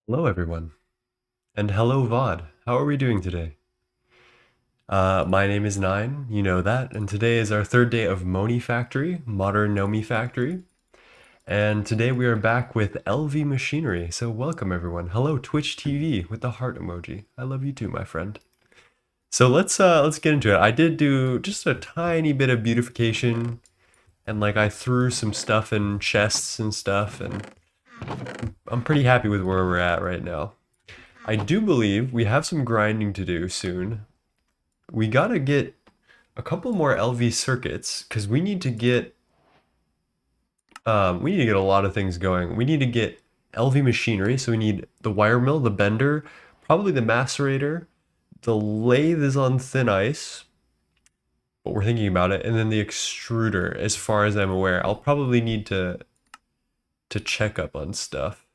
Hello, everyone, and hello, VOD. How are we doing today? My name is Nine, you know that, and today is our third day of Monifactory, Modern Nomi Factory, and today we are back with LV Machinery. So welcome, everyone. Hello, Twitch TV with the heart emoji. I love you too, my friend. So let's get into it. I did do just a tiny bit of beautification, and like I threw some stuff in chests and stuff, and I'm pretty happy with where we're at right now. I do believe we have some grinding to do soon. We gotta get a couple more LV circuits because we need to get a lot of things going. We need to get LV machinery, so we need the wire mill, the bender, probably the macerator. The lathe is on thin ice, but we're thinking about it, and then the extruder, as far as I'm aware. I'll probably need to check up on stuff.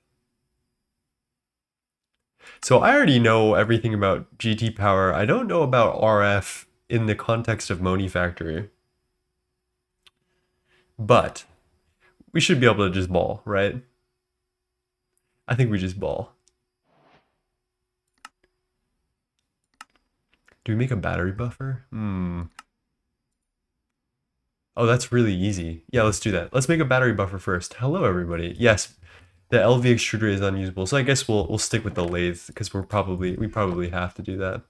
So I already know everything about GT power. I don't know about RF in the context of Monifactory, but we should be able to just ball, right? I think we just ball. Do we make a battery buffer? Oh, that's really easy. Yeah, let's do that. Let's make a battery buffer first. Hello, everybody. Yes, the LV extruder is unusable, so I guess we'll stick with the lathe because we probably have to do that.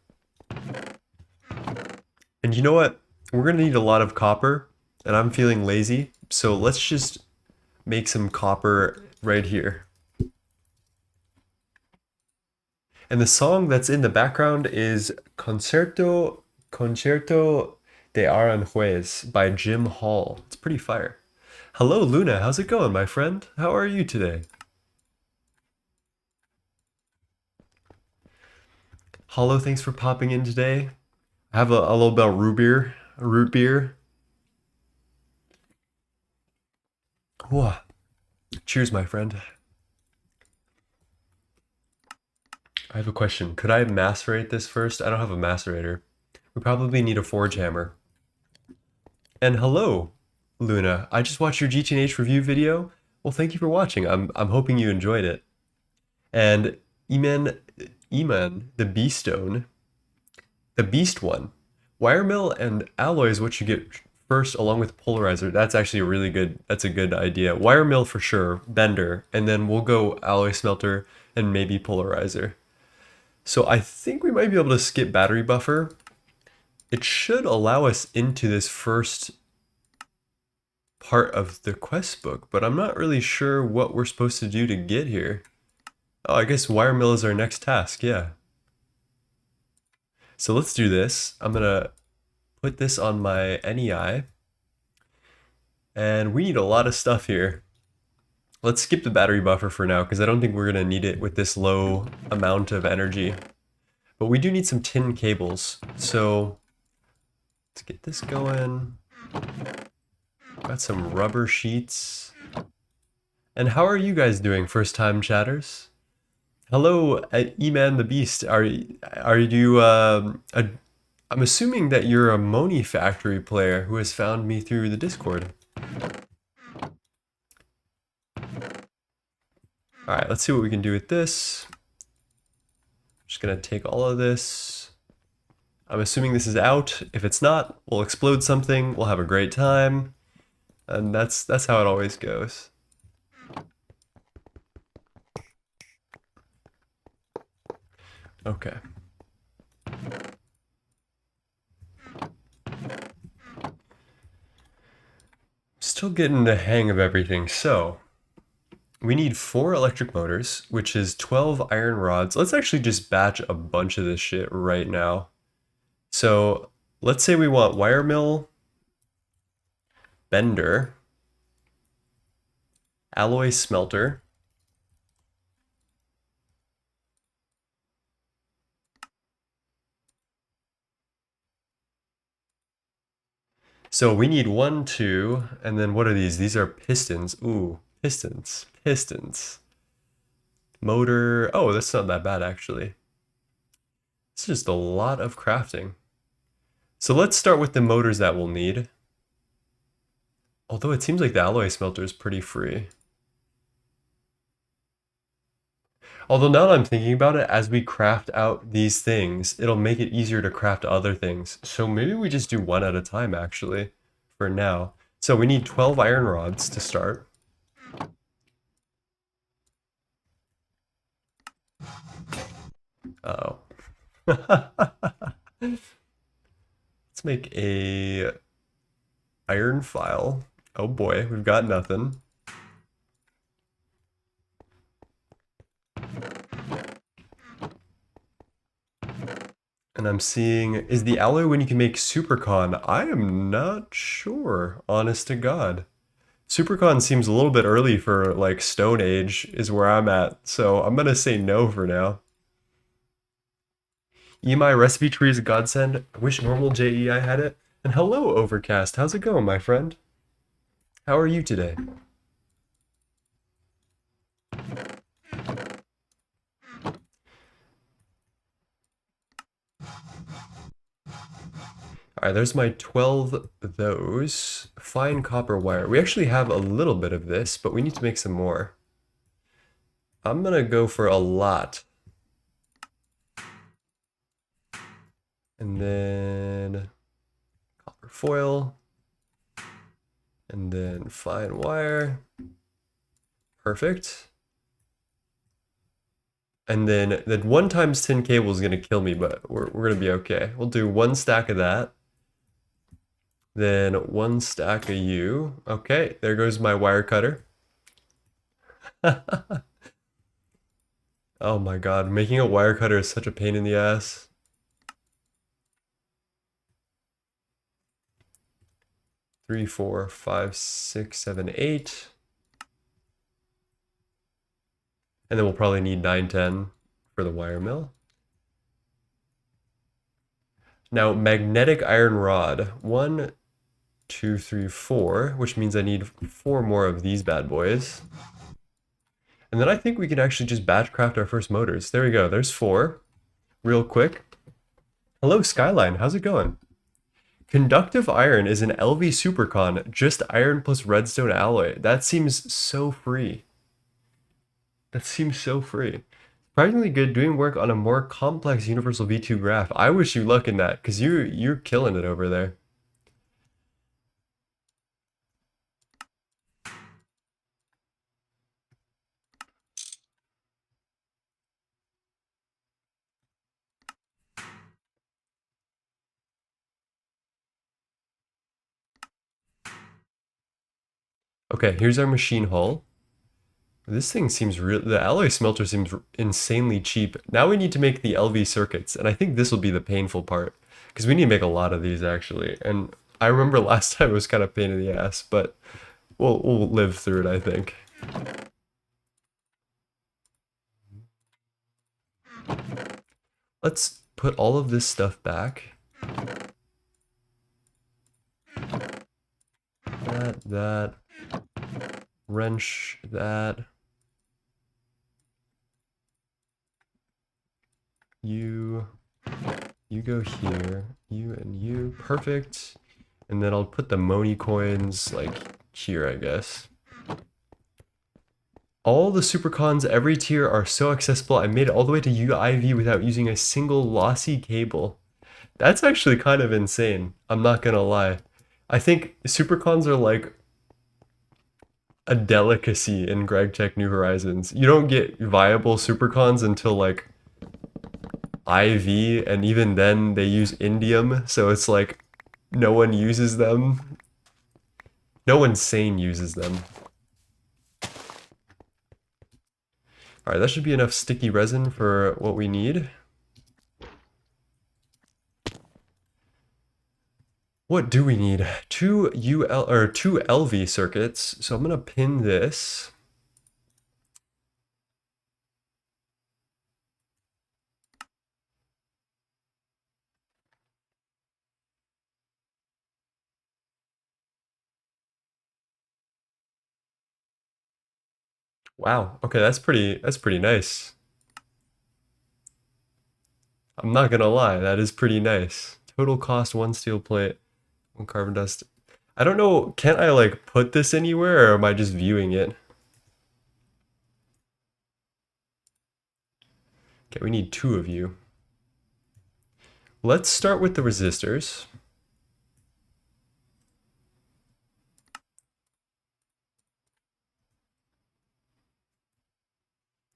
And you know what? We're gonna need a lot of copper, and I'm feeling lazy, so let's just make some copper right here. And the song that's in the background is Concerto de Aranjuez by Jim Hall. It's pretty fire. Hello, Luna. How's it going, my friend? How are you today? Hollow, thanks for popping in today. I have a little bit of root beer. A root beer. Whoa. Cheers, my friend. I have a question. Could I macerate this first? I don't have a macerator. We probably need a forge hammer. And hello, Luna. I just watched your GTNH review video. Well, thank you for watching. I'm hoping you enjoyed it. And Eman, the Beastone, the Beast one. Wire mill and alloy is what you get first along with polarizer. That's actually that's a good idea. Wire mill for sure, bender, and then we'll go alloy smelter and maybe polarizer. So I think we might be able to skip battery buffer. It should allow us into this first part of the quest book, but I'm not really sure what we're supposed to do to get here. Oh, I guess wire mill is our next task, yeah. So let's do this. I'm gonna put this on my NEI. And we need a lot of stuff here. Let's skip the battery buffer for now, because I don't think we're gonna need it with this low amount of energy. But we do need some tin cables. So let's get this going. Got some rubber sheets. And how are you guys doing, first time chatters? Hello, E-Man the Beast. Are you I'm assuming that you're a Monifactory player who has found me through the Discord. All right, let's see what we can do with this. Just gonna take all of this. I'm assuming this is out. If it's not, we'll explode something. We'll have a great time, and that's how it always goes. Okay. Still getting the hang of everything. So we need 4 electric motors, which is 12 iron rods. Let's actually just batch a bunch of this shit right now. So let's say we want wire mill, bender, alloy smelter, so we need 1, 2, and then what are these? These are pistons. Ooh, pistons, pistons. Motor, oh, that's not that bad actually. It's just a lot of crafting. So let's start with the motors that we'll need. Although it seems like the alloy smelter is pretty free. Although now that I'm thinking about it, as we craft out these things, it'll make it easier to craft other things. So maybe we just do one at a time, actually, for now. So we need 12 iron rods to start. Uh oh. Let's make a iron file. Oh boy, we've got nothing. And I'm seeing, is the alloy when you can make supercon? I am not sure, honest to God. Supercon seems a little bit early for like Stone Age is where I'm at, so I'm gonna say no for now. EMI recipe tree is a godsend. I wish normal JEI had it. And hello, Overcast. How's it going, my friend? How are you today? All right, there's my 12 of those. Fine copper wire. We actually have a little bit of this, but we need to make some more. I'm gonna go for a lot. And then copper foil. And then fine wire. Perfect. And then the 1 times 10 cable is gonna kill me, but we're gonna be okay. We'll do 1 stack of that. Then 1 stack of you. Okay, there goes my wire cutter. Oh my god, making a wire cutter is such a pain in the ass. Three, four, five, six, seven, eight. And then we'll probably need 9, 10 for the wire mill. Now, magnetic iron rod. 1, 2, 3, 4, which means I need 4 more of these bad boys. And then I think we can actually just batch craft our first motors. There we go, there's 4. Real quick. Hello, Skyline, how's it going? Conductive iron is an LV supercon, just iron plus redstone alloy. That seems so free. That seems so free. Surprisingly good doing work on a more complex universal V2 graph. I wish you luck in that, because you're killing it over there. Okay, here's our machine hull. This thing seems real. The alloy smelter seems insanely cheap. Now we need to make the LV circuits, and I think this will be the painful part because we need to make a lot of these actually. And I remember last time it was kind of pain in the ass, but we'll live through it, I think. Let's put all of this stuff back. That, wrench, that. You go here, you and you, perfect. And then I'll put the Moni coins like here, I guess. All the supercons, every tier are so accessible. I made it all the way to UIV without using a single lossy cable. That's actually kind of insane. I'm not gonna lie. I think supercons are like a delicacy in Greg Tech New Horizons. You don't get viable supercons until like IV, and even then they use indium, so it's like no one uses them. No one sane uses them. All right, that should be enough sticky resin for what we need. What do we need? 2 LV circuits. So I'm gonna pin this. Wow. Okay, that's pretty nice. I'm not gonna lie, that is pretty nice. Total cost 1 steel plate, 1 carbon dust. I don't know, can't I like put this anywhere or am I just viewing it? Okay, we need 2 of you. Let's start with the resistors.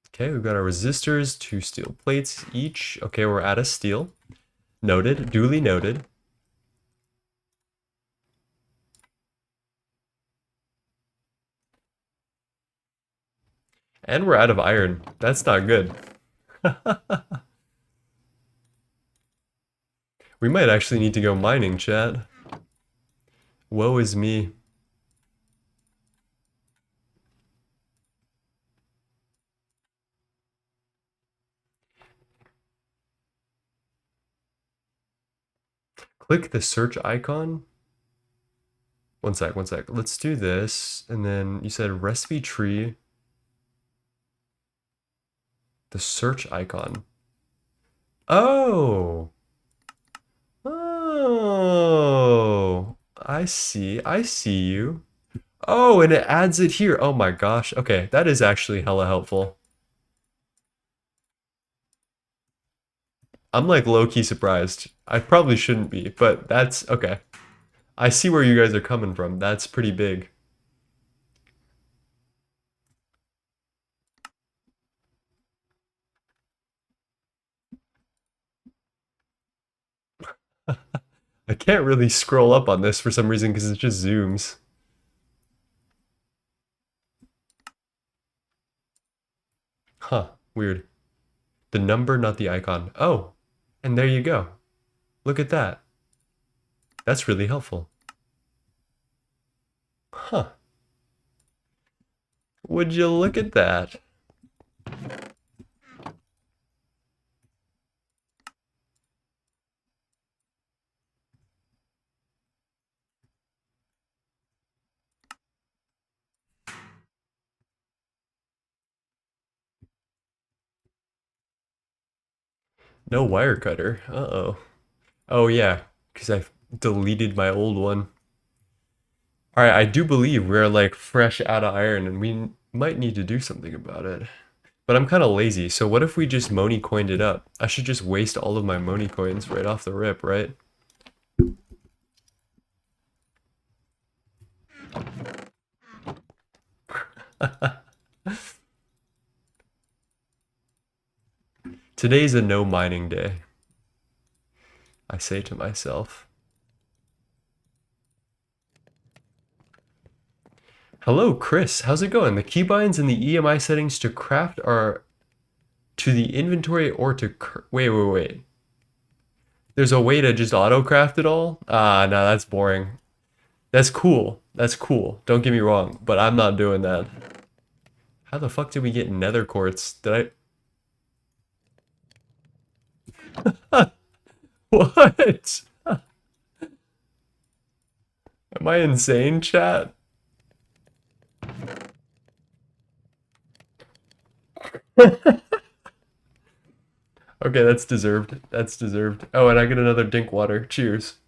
Okay, we've got our resistors, 2 steel plates each. Okay, we're out of steel. Noted, duly noted. And we're out of iron. That's not good. We might actually need to go mining, chat. Woe is me. Click the search icon. One sec, one sec. Let's do this. And then you said recipe tree. The search icon. Oh. Oh. I see. I see you. Oh, and it adds it here. Oh my gosh. Okay, that is actually hella helpful. I'm like low-key surprised. I probably shouldn't be, but that's okay. I see where you guys are coming from. That's pretty big. I can't really scroll up on this for some reason because it just zooms. Huh, weird. The number, not the icon. Oh, and there you go. Look at that. That's really helpful. Huh. Would you look at that? No wire cutter. Uh-oh. Oh yeah, because I deleted my old one. Alright, I do believe we're like fresh out of iron and we might need to do something about it. But I'm kind of lazy, so what if we just Moni coined it up? I should just waste all of my Moni coins right off the rip, right? Today's a no mining day, I say to myself. Hello, Chris. How's it going? The keybinds and the EMI settings to craft are to the inventory or to... Wait, wait, wait. There's a way to just auto-craft it all? Ah, no, that's boring. That's cool. That's cool. Don't get me wrong, but I'm not doing that. How the fuck did we get nether quartz? Did I... What? Am I insane, chat? Okay, that's deserved. That's deserved. Oh, and I get another dink water. Cheers.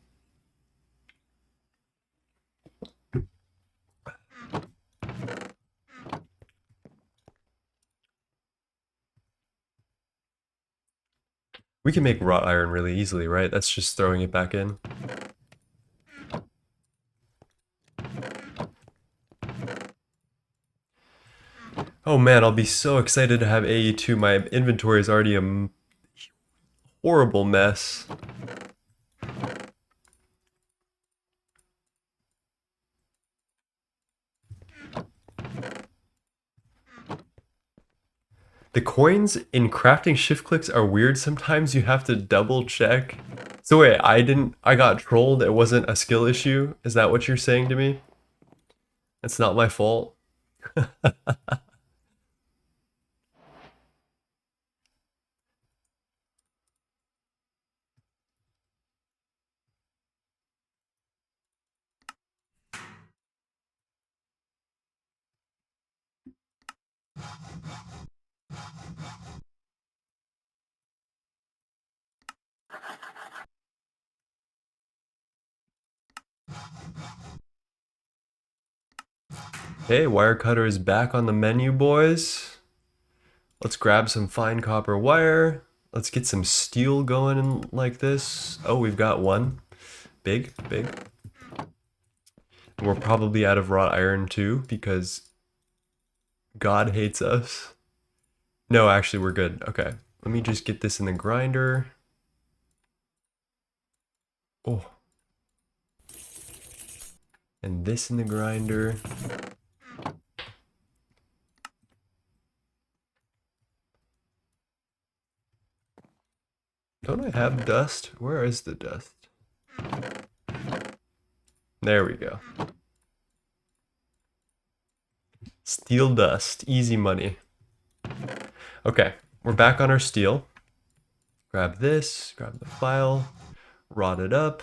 We can make wrought iron really easily, right? That's just throwing it back in. Oh man, I'll be so excited to have AE2. My inventory is already a horrible mess. The coins in crafting shift clicks are weird. Sometimes you have to double check. So wait, I got trolled. It wasn't a skill issue. Is that what you're saying to me? It's not my fault. Hey, wire cutter is back on the menu, boys. Let's grab some fine copper wire. Let's get some steel going in like this. Oh, we've got one. Big, big. We're probably out of wrought iron too because God hates us. No, actually, we're good. Okay. Let me just get this in the grinder. Oh. And this in the grinder. Don't I have dust? Where is the dust? There we go. Steel dust. Easy money. Okay. We're back on our steel. Grab this. Grab the file. Rod it up.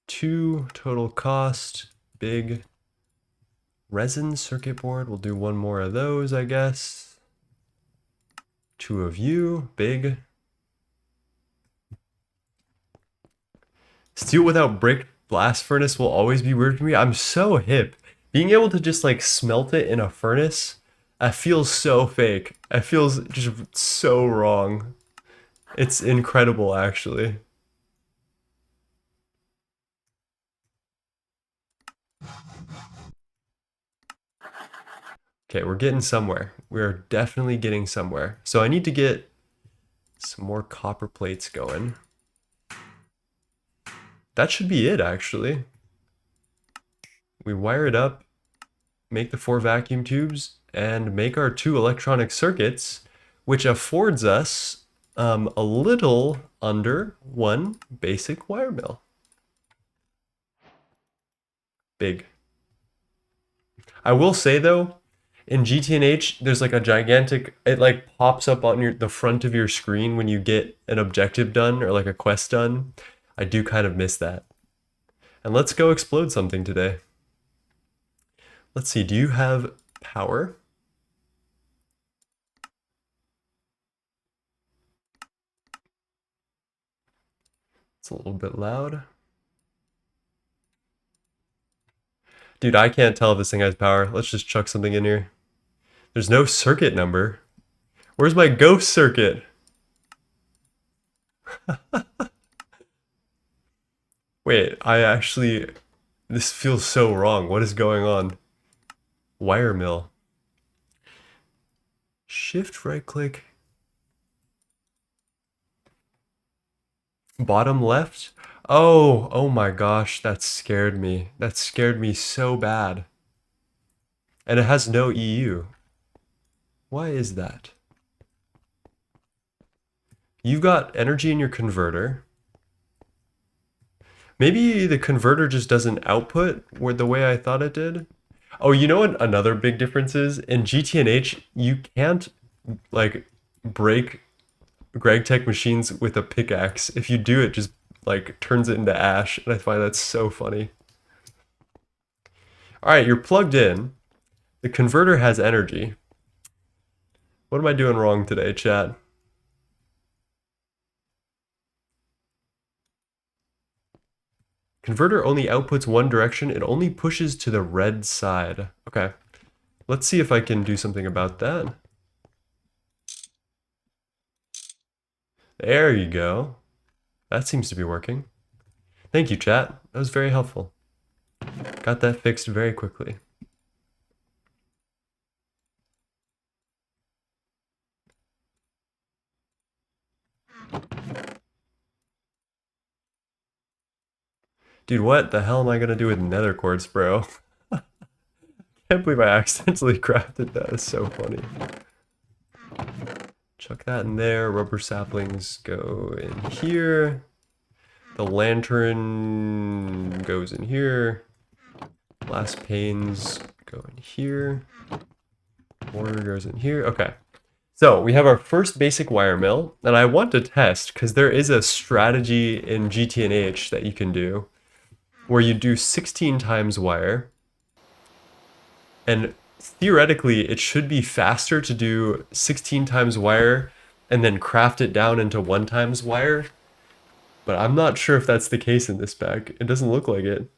2 total cost. Big. Resin circuit board. We'll do one more of those, I guess. 2 of you. Big. Steel without brick blast furnace will always be weird for me. I'm so hip. Being able to just like smelt it in a furnace, that feels so fake. It feels just so wrong. It's incredible, actually. Okay, we're getting somewhere. We're definitely getting somewhere. So I need to get some more copper plates going. That should be it, actually. We wire it up, make the 4 vacuum tubes, and make our 2 electronic circuits, which affords us a little under 1 basic wire mill. Big. I will say though, in GTNH, there's like a gigantic, it like pops up on the front of your screen when you get an objective done or like a quest done. I do kind of miss that. And let's go explode something today. Let's see, do you have power? It's a little bit loud. Dude, I can't tell if this thing has power. Let's just chuck something in here. There's no circuit number. Where's my ghost circuit? Wait, this feels so wrong. What is going on? Wire mill. Shift right click. Bottom left? Oh my gosh, that scared me. That scared me so bad. And it has no EU. Why is that? You've got energy in your converter. Maybe the converter just doesn't output the way I thought it did. Oh, you know what another big difference is? In GTNH, you can't like break GregTech machines with a pickaxe. If you do, it just like turns it into ash, and I find that so funny. All right, you're plugged in. The converter has energy. What am I doing wrong today, chat? Converter only outputs one direction. It only pushes to the red side. Okay. Let's see if I can do something about that. There you go. That seems to be working. Thank you, chat. That was very helpful. Got that fixed very quickly. Dude, what the hell am I gonna do with nether quartz, bro? Can't believe I accidentally crafted that. It's so funny. Chuck that in there. Rubber saplings go in here. The lantern goes in here. Glass panes go in here. Mortar goes in here. Okay. So we have our first basic wire mill, and I want to test because there is a strategy in GTNH that you can do where you do 16 times wire, and theoretically it should be faster to do 16 times wire and then craft it down into 1 times wire, but I'm not sure if that's the case in this spec. It doesn't look like it.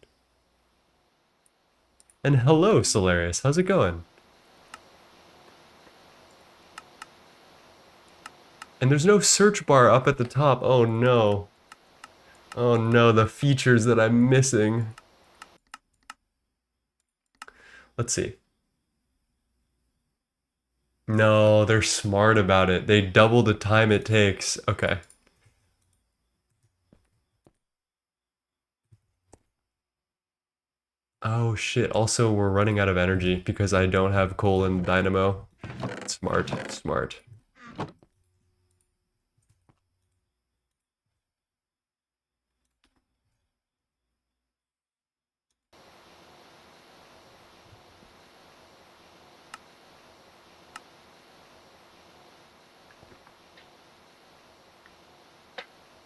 And hello, Solarius. How's it going? And there's no search bar up at the top. Oh no. Oh no, the features that I'm missing. Let's see. No, they're smart about it. They double the time it takes. Okay. Oh shit. Also, we're running out of energy because I don't have coal and dynamo. Smart, smart.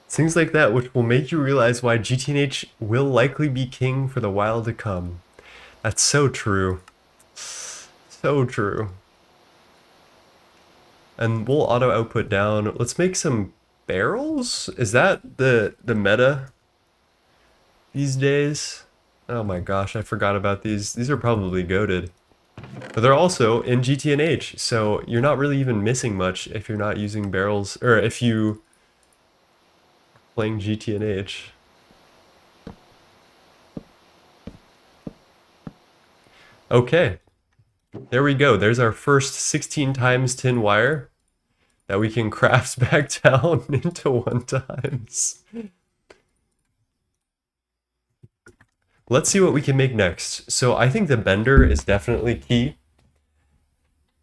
Things like that which will make you realize why GTNH will likely be king for the while to come. That's so true. So true. And we'll auto output down. Let's make some barrels? Is that the meta these days? Oh my gosh, I forgot about these. These are probably goated. But they're also in GTNH, so you're not really even missing much if you're not using barrels, or if you playing GTNH. Okay, there we go. There's our first 16 times tin wire that we can craft back down into 1 times. Let's see what we can make next. So I think the bender is definitely key.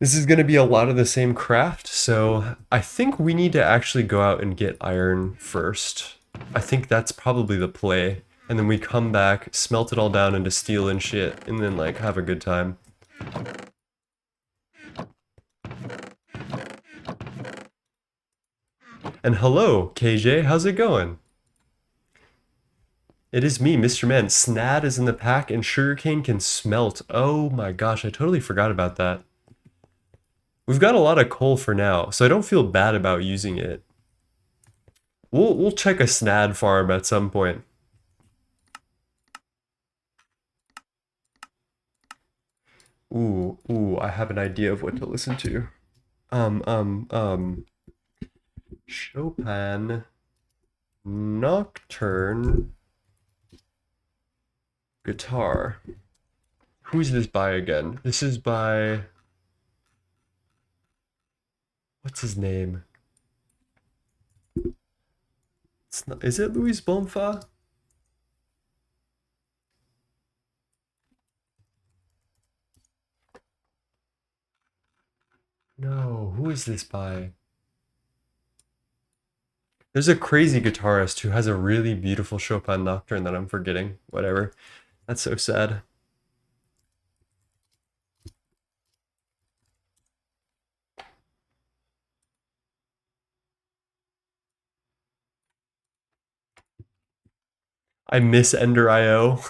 This is going to be a lot of the same craft, so I think we need to actually go out and get iron first. I think that's probably the play. And then we come back, smelt it all down into steel and shit, and then like have a good time. And hello, KJ, how's it going? It is me, Mr. Man. Snad is in the pack and sugarcane can smelt. Oh my gosh, I totally forgot about that. We've got a lot of coal for now, so I don't feel bad about using it. We'll check a snad farm at some point. Ooh, I have an idea of what to listen to. Chopin Nocturne Guitar. Who's this by again? This is by... What's his name? It's not, is it Louis Bonfa? No, who is this by? There's a crazy guitarist who has a really beautiful Chopin Nocturne that I'm forgetting. Whatever. That's so sad. I miss Ender IO.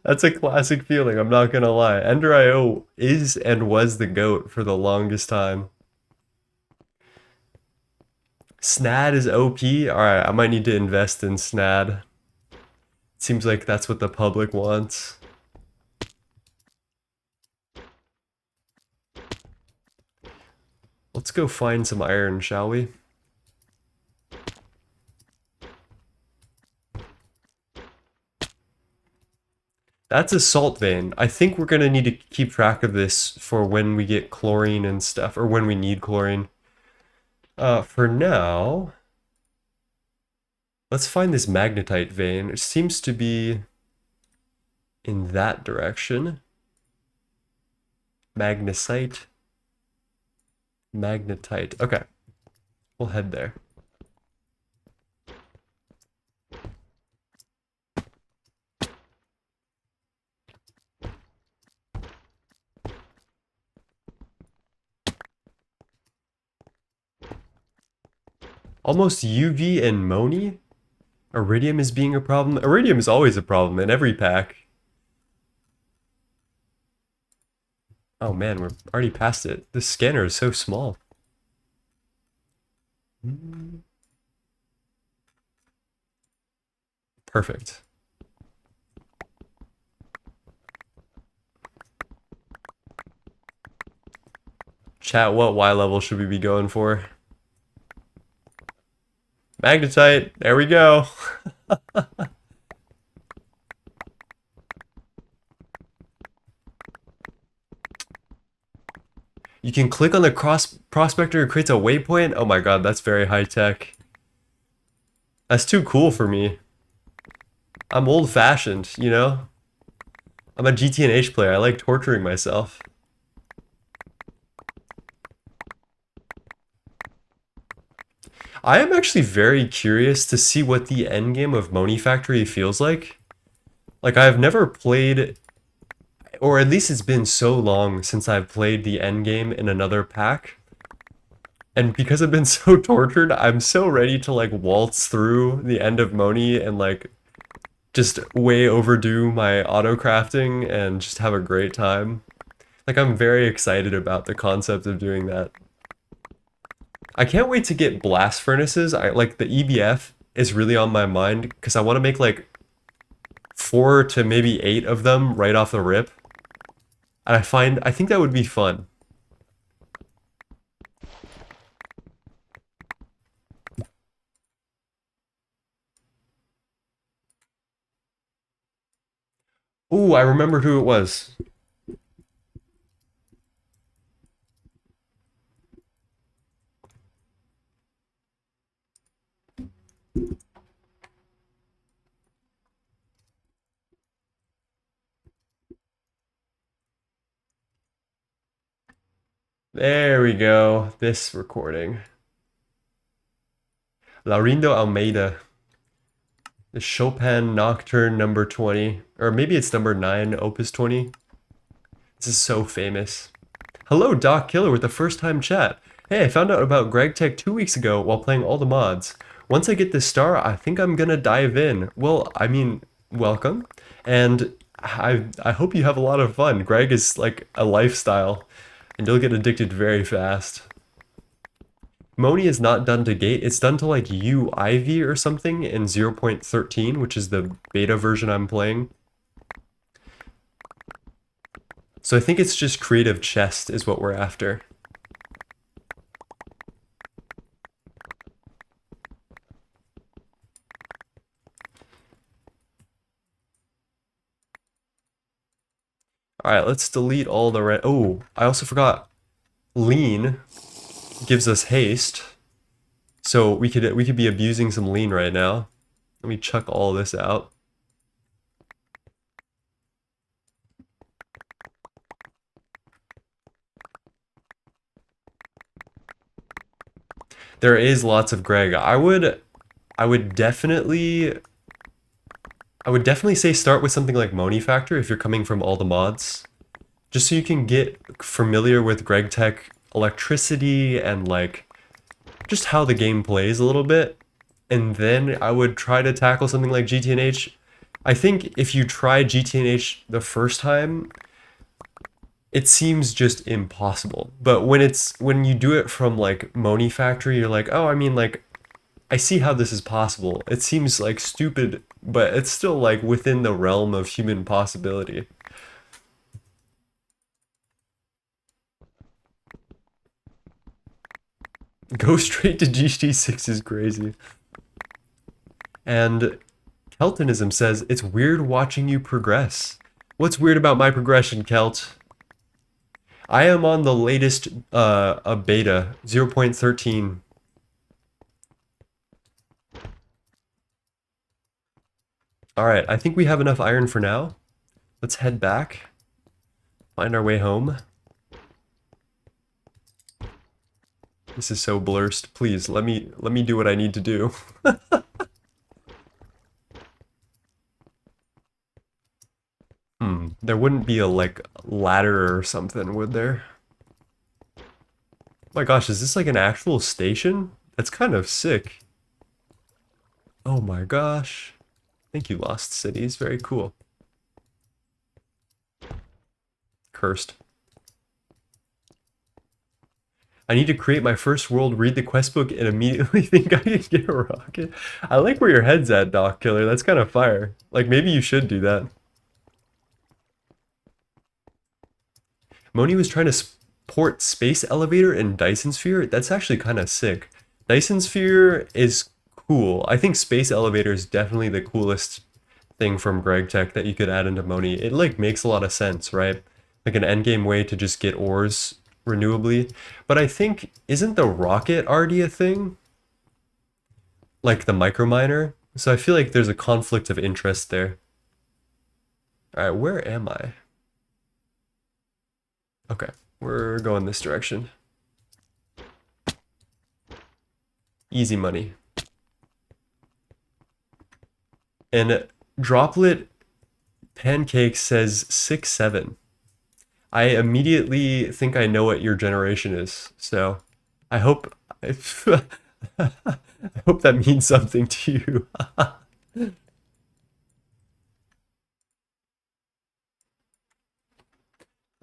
That's a classic feeling, I'm not gonna lie. Ender IO is and was the GOAT for the longest time. Snad is OP? Alright, I might need to invest in Snad. Seems like that's what the public wants. Let's go find some iron, shall we? That's a salt vein. I think we're gonna need to keep track of this for when we get chlorine and stuff, or when we need chlorine. For now, let's find this magnetite vein. It seems to be in that direction. Magnesite. Magnetite. Okay. We'll head there. Almost UV and Moni? Iridium is being a problem? Iridium is always a problem in every pack. Oh man, we're already past it. This scanner is so small. Perfect. Chat, what Y level should we be going for? Magnetite, there we go. You can click on the cross prospector, it creates a waypoint. Oh my god, that's very high tech. That's too cool for me. I'm old fashioned, you know? I'm a GTNH player. I like torturing myself. I am actually very curious to see what the endgame of Monifactory feels like. Like, I've never played, or at least it's been so long since I've played the endgame in another pack. And because I've been so tortured, I'm so ready to like waltz through the end of Moni and like just way overdo my auto crafting and just have a great time. Like I'm very excited about the concept of doing that. I can't wait to get blast furnaces. I like the EBF is really on my mind because I want to make like 4 to maybe 8 of them right off the rip. And I think that would be fun. Ooh, I remember who it was. There we go. This recording. Laurindo Almeida. The Chopin Nocturne number 20. Or maybe it's number 9, Opus 20. This is so famous. Hello, Doc Killer with the first time chat. Hey, I found out about Greg Tech 2 weeks ago while playing all the mods. Once I get this star, I think I'm gonna dive in. Well, I mean, welcome. And I hope you have a lot of fun. Greg is like a lifestyle, and you'll get addicted very fast. Moni is not done to gate, it's done to like UIV or something in 0.13, which is the beta version I'm playing. So I think it's just creative chest is what we're after. Alright, let's delete all the red. Oh, I also forgot lean gives us haste. So we could be abusing some lean right now. Let me chuck all this out. There is lots of Greg. I would definitely say start with something like Monifactory if you're coming from all the mods. Just so you can get familiar with Greg Tech electricity and like just how the game plays a little bit. And then I would try to tackle something like GTNH. I think if you try GTNH the first time, it seems just impossible. But when you do it from like Monifactory, you're like, oh, I mean, like, I see how this is possible. It seems like stupid, but it's still like within the realm of human possibility. Go straight to GT6 is crazy. And Keltonism says, it's weird watching you progress. What's weird about my progression, Kelt? I am on the latest a beta, 0.13. Alright, I think we have enough iron for now. Let's head back. Find our way home. This is so blurst. Please, let me do what I need to do. There wouldn't be a, like, ladder or something, would there? Oh my gosh, is this like an actual station? That's kind of sick. Oh my gosh. Thank you, Lost Cities. Very cool. Cursed. I need to create my first world, read the quest book, and immediately think I can get a rocket. I like where your head's at, Doc Killer. That's kind of fire. Like, maybe you should do that. Moni was trying to port Space Elevator and Dyson Sphere. That's actually kind of sick. Dyson Sphere is cool. I think space elevator is definitely the coolest thing from Greg Tech that you could add into Moni. It like makes a lot of sense, right? Like an endgame way to just get ores renewably. But I think isn't the rocket already a thing? Like the microminer? So I feel like there's a conflict of interest there. All right, where am I? Okay, we're going this direction. Easy money. And Droplet Pancake says 6'7". I immediately think I know what your generation is. So I hope I hope that means something to you. All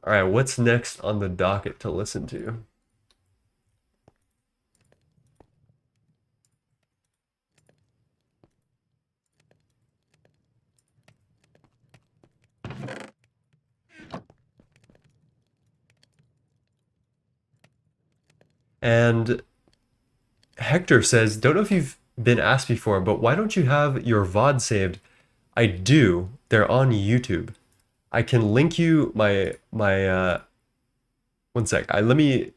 right, what's next on the docket to listen to? And Hector says, don't know if you've been asked before, but why don't you have your VOD saved? I do. They're on YouTube. I can link you my one sec. I can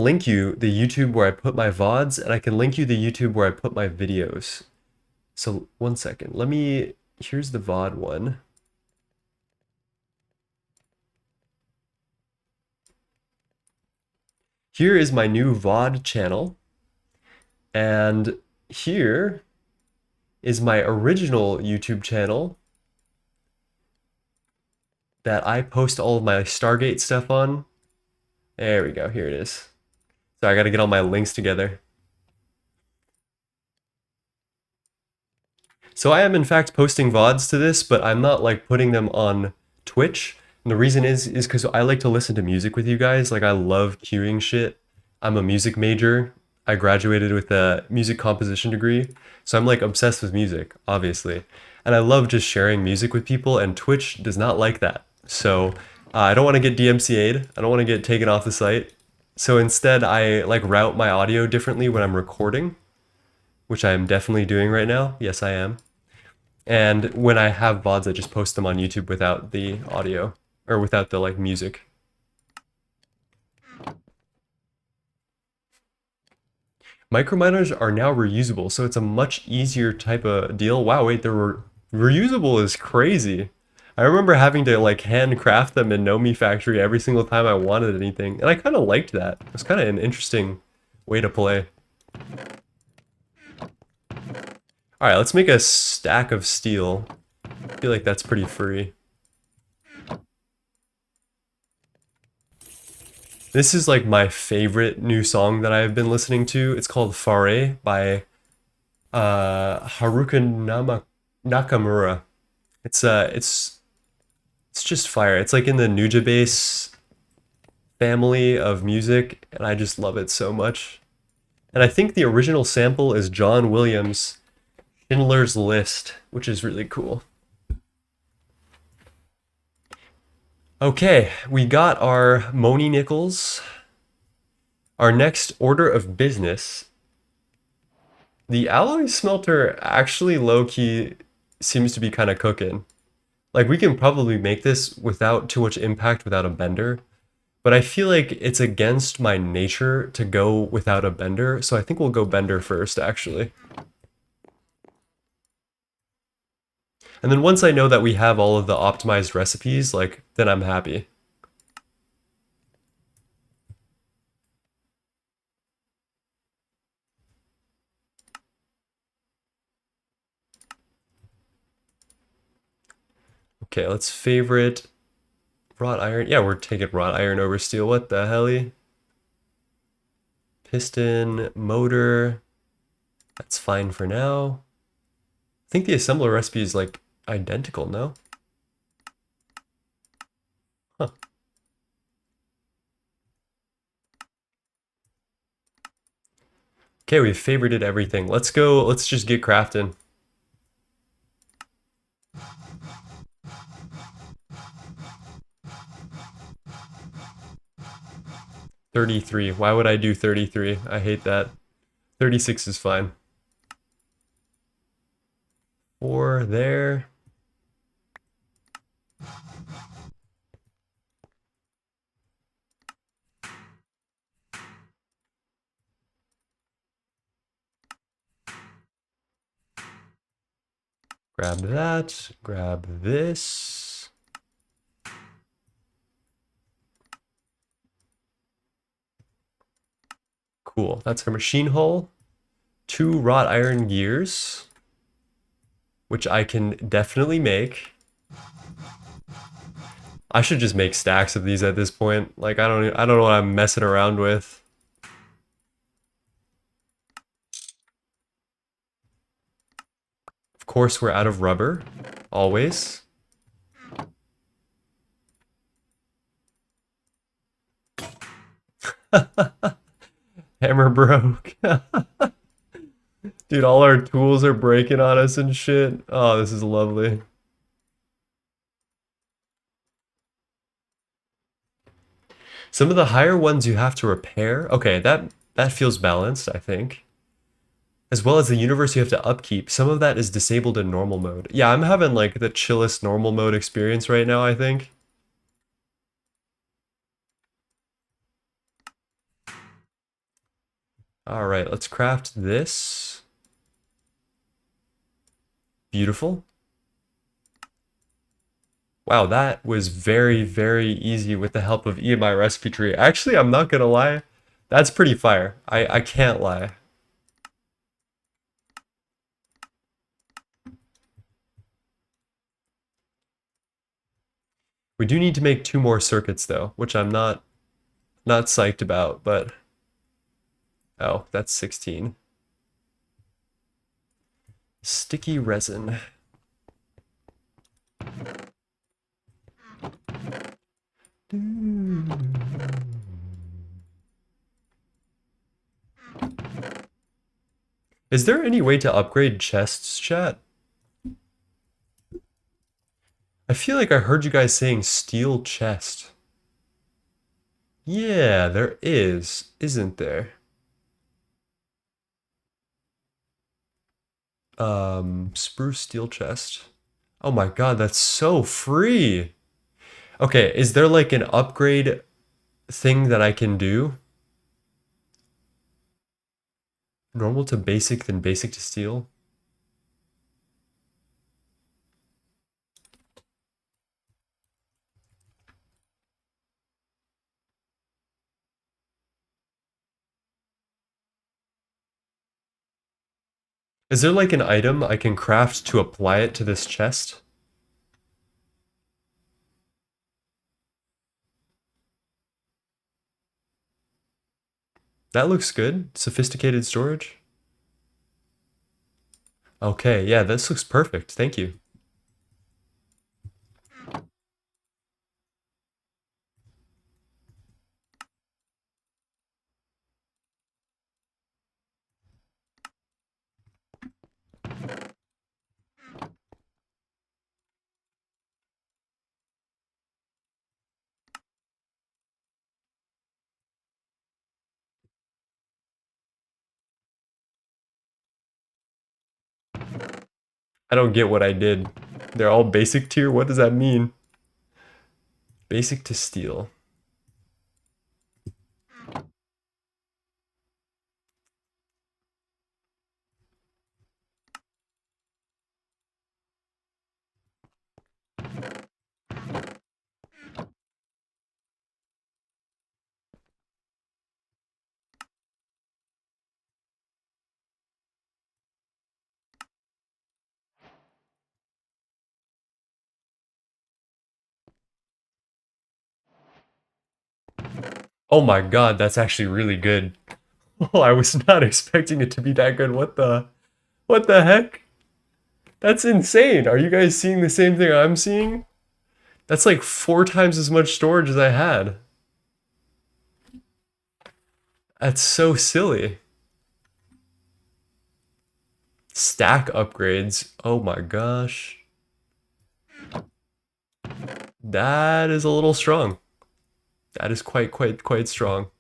link you the YouTube where I put my VODs, and I can link you the YouTube where I put my videos. So one second. Here's the VOD one. Here is my new VOD channel. And here is my original YouTube channel that I post all of my Stargate stuff on. There we go. Here it is. So I got to get all my links together. So I am in fact posting VODs to this, but I'm not like putting them on Twitch. And the reason is because I like to listen to music with you guys. Like I love queuing shit. I'm a music major. I graduated with a music composition degree. So I'm like obsessed with music, obviously. And I love just sharing music with people, and Twitch does not like that. So I don't want to get DMCA'd. I don't want to get taken off the site. So instead, I like route my audio differently when I'm recording, which I am definitely doing right now. Yes, I am. And when I have VODs, I just post them on YouTube without the audio or without the like music. Microminers are now reusable, so it's a much easier type of deal. Wow, wait, reusable is crazy. I remember having to like handcraft them in Monifactory every single time I wanted anything, and I kind of liked that. It was kind of an interesting way to play. All right, let's make a stack of steel. I feel like that's pretty free. This is like my favorite new song that I've been listening to. It's called Fare by Nakamura. It's just fire. It's like in the Nujabes family of music, and I just love it so much. And I think the original sample is John Williams' Schindler's List, which is really cool. Okay, we got our Moni nickels. Our next order of business. The alloy smelter actually low-key seems to be kind of cooking. Like we can probably make this without too much impact without a bender, but I feel like it's against my nature to go without a bender, so I think we'll go bender first actually. And then once I know that we have all of the optimized recipes, like then I'm happy. Okay, let's favorite wrought iron. Yeah, we're taking wrought iron over steel. What the hell? Piston, motor. That's fine for now. I think the assembler recipe is like identical, no? Huh. Okay, we've favorited everything. Let's go, let's just get crafting. 33. Why would I do 33? I hate that. 36 is fine. 4 there. Grab that. Grab this. Cool. That's our machine hull. 2 wrought iron gears, which I can definitely make. I should just make stacks of these at this point. Like I don't know what I'm messing around with. Of course, we're out of rubber, always. Hammer broke. Dude, all our tools are breaking on us and shit. Oh, this is lovely. Some of the higher ones you have to repair. Okay, that feels balanced, I think. As well as the universe you have to upkeep. Some of that is disabled in normal mode. Yeah, I'm having like the chillest normal mode experience right now, I think. All right, let's craft this. Beautiful. Wow, that was very, very easy with the help of EMI recipe tree. Actually, I'm not gonna lie. That's pretty fire. I can't lie. We do need to make 2 more circuits though, which I'm not psyched about, but oh, that's 16. Sticky resin. Is there any way to upgrade chests, chat? I feel like I heard you guys saying steel chest. Yeah, there is, isn't there? Spruce steel chest. Oh my god, that's so free. Okay, is there like an upgrade thing that I can do? Normal to basic, then basic to steel? Is there like an item I can craft to apply it to this chest? That looks good. Sophisticated storage. Okay, yeah, this looks perfect. Thank you. I don't get what I did. They're all basic tier? What does that mean? Basic to steel. Oh my god, that's actually really good. Oh, I was not expecting it to be that good. What the heck? That's insane. Are you guys seeing the same thing I'm seeing? That's like 4 times as much storage as I had. That's so silly. Stack upgrades. Oh my gosh. That is a little strong. That is quite strong.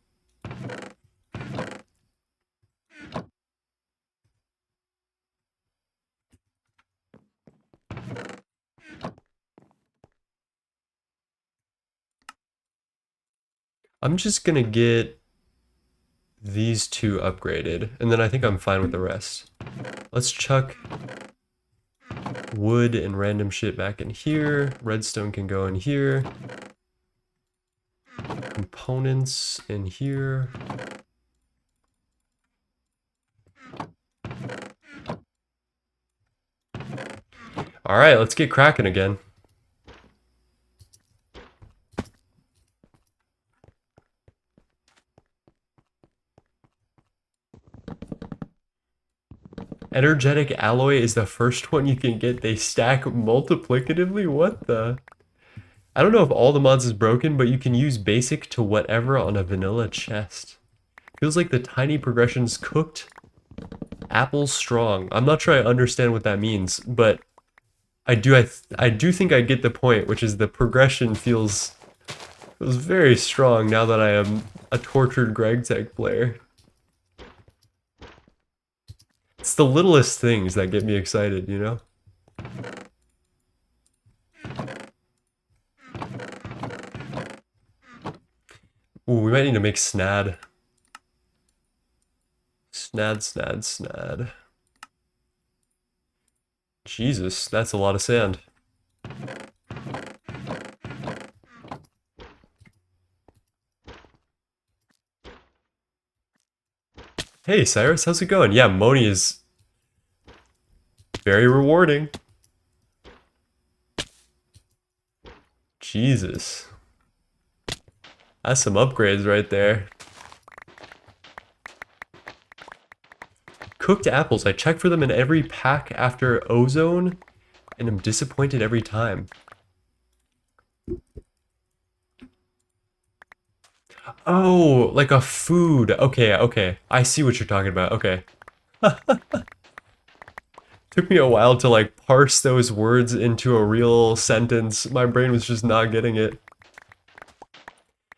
I'm just gonna get these two upgraded, and then I think I'm fine with the rest. Let's chuck wood and random shit back in here. Redstone can go in here. Components in here. Alright, let's get cracking again. Energetic alloy is the first one you can get. They stack multiplicatively? What the? I don't know if all the mods is broken, but you can use basic to whatever on a vanilla chest. Feels like the tiny progressions cooked apples strong. I'm not sure I understand what that means, but I do think I get the point, which is the progression feels very strong now that I am a tortured Greg Tech player. It's the littlest things that get me excited, you know? Ooh, we might need to make snad. Snad. Jesus, that's a lot of sand. Hey, Cyrus, how's it going? Yeah, Moni is very rewarding. Jesus. That's some upgrades right there. Cooked apples. I check for them in every pack after ozone, and I'm disappointed every time. Oh, like a food. Okay. I see what you're talking about. Okay. Took me a while to like parse those words into a real sentence. My brain was just not getting it.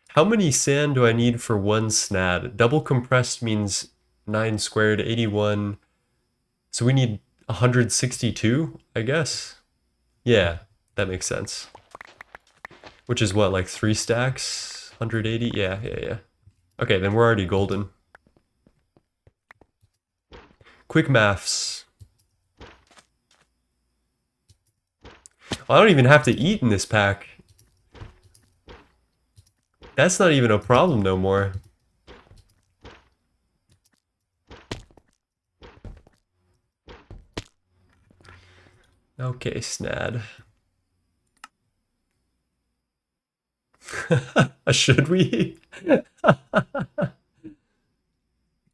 How many sand do I need for one snad? Double compressed means 9 squared, 81. So we need 162, I guess? Yeah, that makes sense. Which is what, like 3 stacks? 180? Yeah. Okay, then we're already golden. Quick maths. I don't even have to eat in this pack. That's not even a problem no more. Okay, snad. Should we?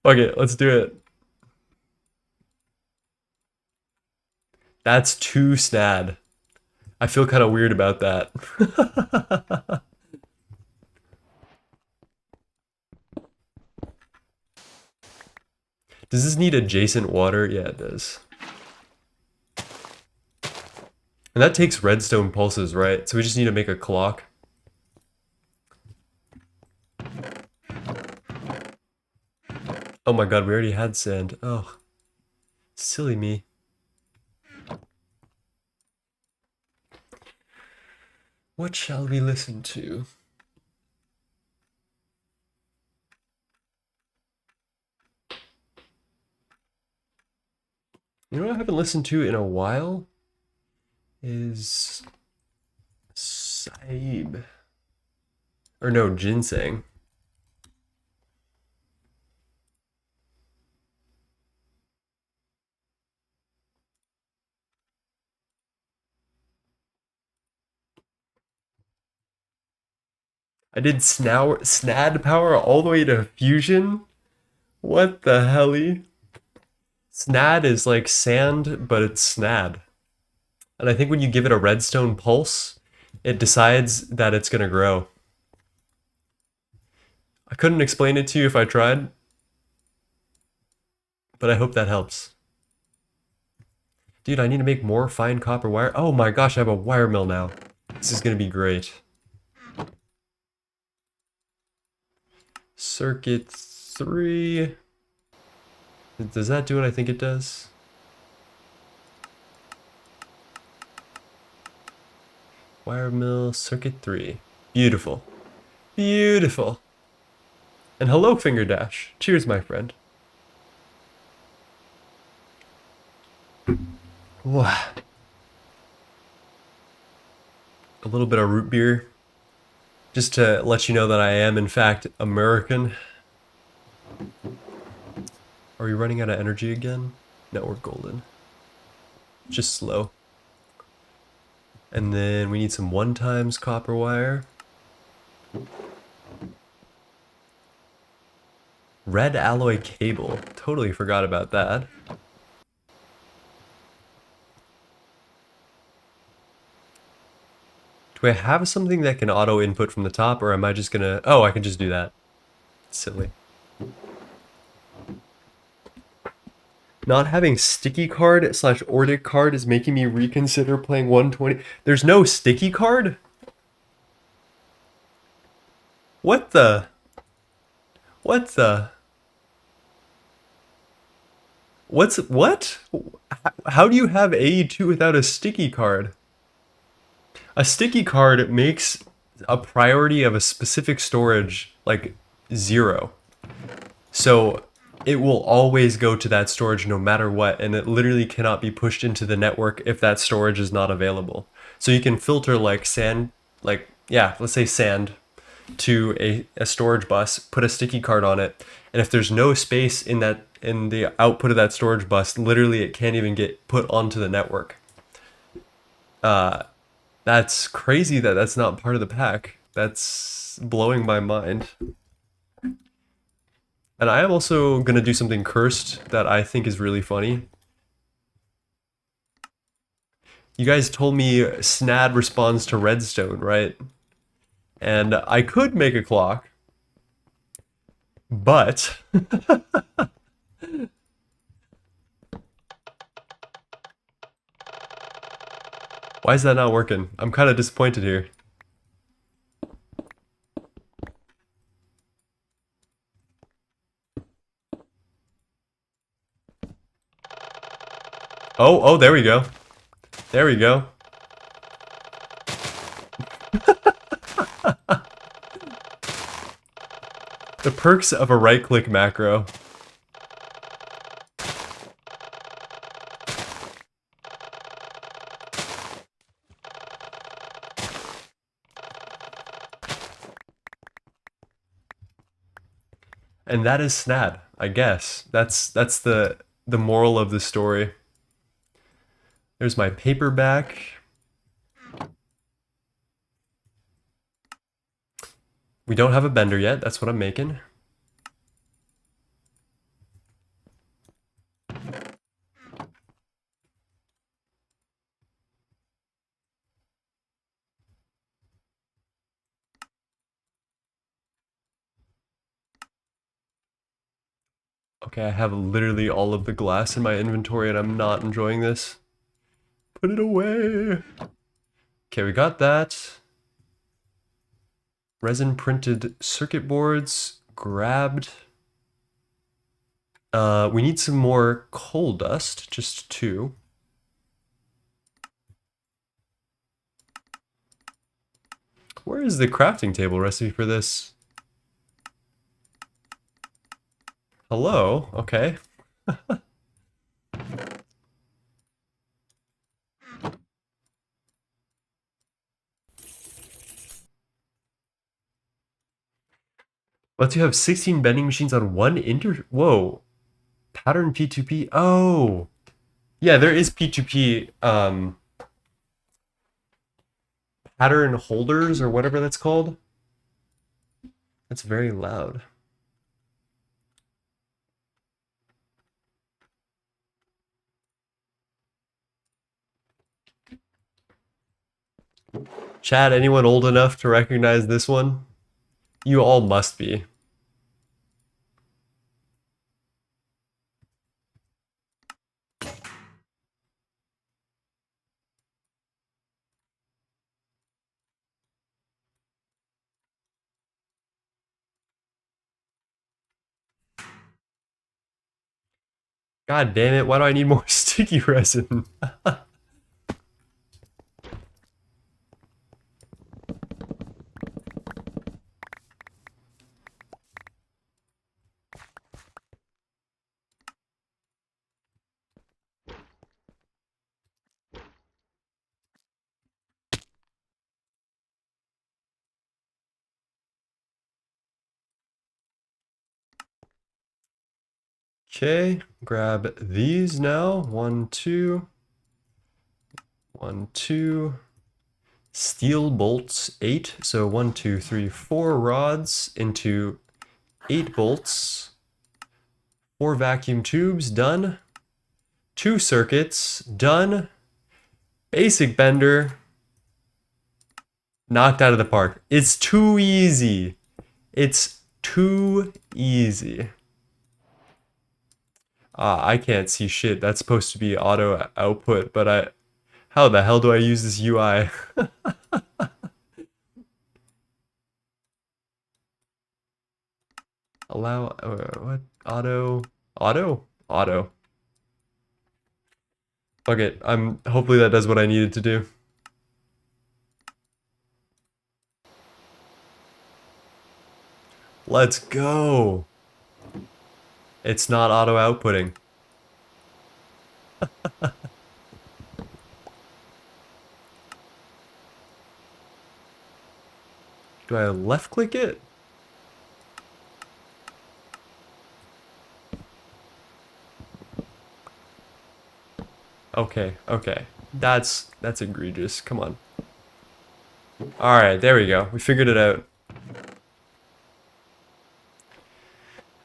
Okay, let's do it. That's 2 snad. I feel kind of weird about that. Does this need adjacent water? Yeah, it does. And that takes redstone pulses, right? So we just need to make a clock. Oh my god, we already had sand. Oh, silly me. What shall we listen to? You know what I haven't listened to in a while? Is Saib. Or no, Ginseng. I did snad power all the way to fusion? What the helly? Snad is like sand, but it's snad. And I think when you give it a redstone pulse, it decides that it's gonna grow. I couldn't explain it to you if I tried, but I hope that helps. Dude, I need to make more fine copper wire. Oh my gosh, I have a wire mill now. This is gonna be great. Circuit 3. Does that do what I think it does? Wire mill, circuit 3. Beautiful. Beautiful. And hello, Finger Dash. Cheers, my friend. Wow. A little bit of root beer. Just to let you know that I am, in fact, American. Are we running out of energy again? No, we're golden. Just slow. And then we need some 1x copper wire. Red alloy cable. Totally forgot about that. Do I have something that can auto input from the top, or am I just gonna... Oh, I can just do that. Silly. Not having sticky card slash Ordic card is making me reconsider playing 120. There's no sticky card? What the? What the? What? How do you have AE2 without a sticky card? A sticky card makes a priority of a specific storage like 0. So it will always go to that storage no matter what, and it literally cannot be pushed into the network if that storage is not available. So you can filter like sand, like, yeah, let's say sand, to a storage bus, put a sticky card on it, and if there's no space in the output of that storage bus, literally it can't even get put onto the network. That's crazy that that's not part of the pack. That's blowing my mind. And I am also gonna do something cursed that I think is really funny. You guys told me SNAD responds to redstone, right? And I could make a clock, but why is that not working? I'm kind of disappointed here. Oh, there we go. There we go. The perks of a right-click macro. And that is SNAD, I guess. That's the moral of the story. There's my paperback. We don't have a bender yet. That's what I'm making. Okay, I have literally all of the glass in my inventory and I'm not enjoying this. Put it away. Okay, we got that. Resin printed circuit boards grabbed. We need some more coal dust, just 2. Where is the crafting table recipe for this? Hello? Okay. But you have 16 bending machines on one Whoa. Pattern P2P? Oh! Yeah, there is P2P, pattern holders or whatever that's called. That's very loud. Chad, anyone old enough to recognize this one? You all must be. God damn it, why do I need more sticky resin? Okay, grab these now. 1, 2, 1, 2. Steel bolts, 8. So 1, 2, 3, 4 rods into 8 bolts. 4 vacuum tubes, done. 2 circuits, done. Basic bender, knocked out of the park. It's too easy. It's too easy. I can't see shit. That's supposed to be auto output, but how the hell do I use this UI? Allow, what? Auto. Fuck it. Hopefully that does what I needed to do. Let's go. It's not auto outputting. Do I left click it? Okay. That's egregious. Come on. Alright, there we go. We figured it out.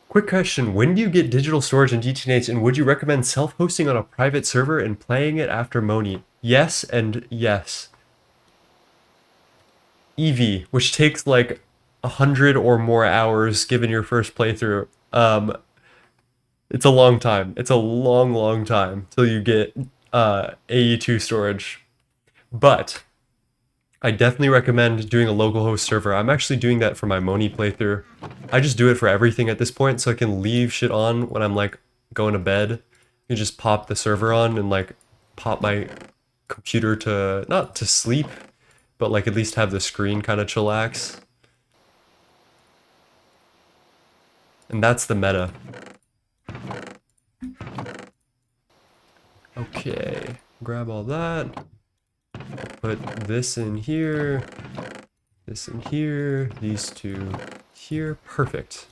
Quick question, when do you get digital storage in GTNH, and would you recommend self-hosting on a private server and playing it after Moni? Yes and yes. EV, which takes like 100 or more hours given your first playthrough. It's a long time. It's a long time till you get AE2 storage. But I definitely recommend doing a local host server. I'm actually doing that for my Moni playthrough. I just do it for everything at this point, so I can leave shit on when I'm like going to bed. You just pop the server on and like pop my computer to, not to sleep, but like at least have the screen kind of chillax. And that's the meta. Okay, grab all that. Put this in here. This in here, these two here, perfect.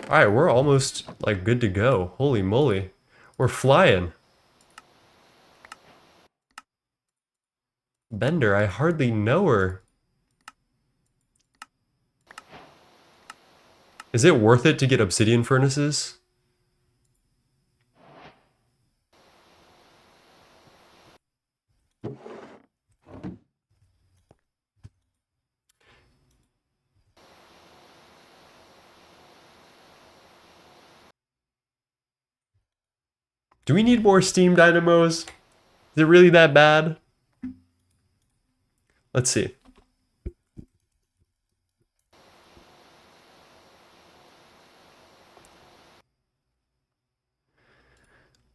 All right, we're almost like good to go. Holy moly, we're flying. Bender, I hardly know her. Is it worth it to get obsidian furnaces? Do we need more steam dynamos? Is it really that bad? Let's see.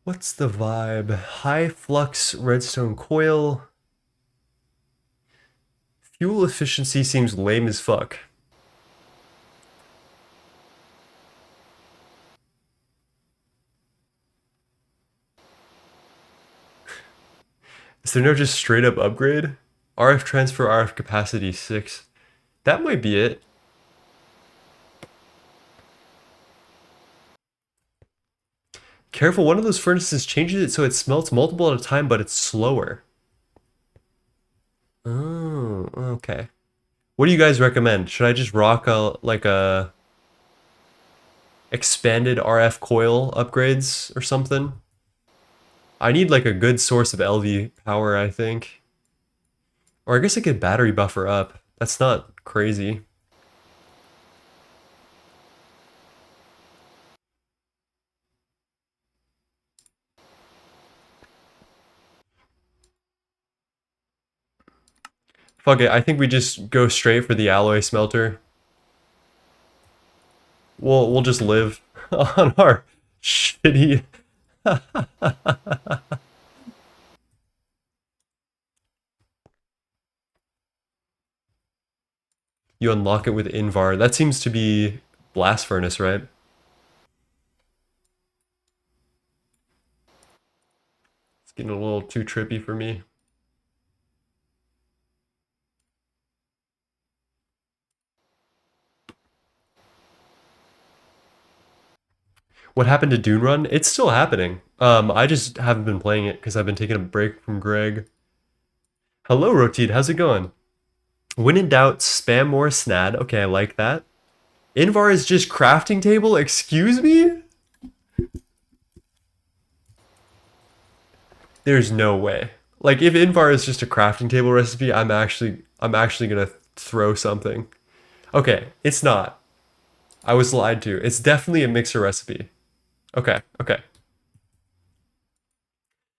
What's the vibe? High flux redstone coil. Fuel efficiency seems lame as fuck. Is there no just straight up upgrade? RF transfer, RF capacity 6. That might be it. Careful, one of those furnaces changes it so it smelts multiple at a time, but it's slower. Oh, okay. What do you guys recommend? Should I just rock a expanded RF coil upgrades or something? I need like a good source of LV power, I think. Or I guess I could battery buffer up. That's not crazy. Fuck it, I think we just go straight for the alloy smelter. We'll just live on our shitty You unlock it with Invar. That seems to be Blast Furnace, right? It's getting a little too trippy for me. What happened to Dune Run? It's still happening. I just haven't been playing it because I've been taking a break from Greg. Hello, Rotid. How's it going? When in doubt, spam more snad. Okay, I like that. Invar is just crafting table? Excuse me? There's no way. Like if Invar is just a crafting table recipe, I'm actually gonna throw something. Okay, it's not. I was lied to. It's definitely a mixer recipe. Okay, okay.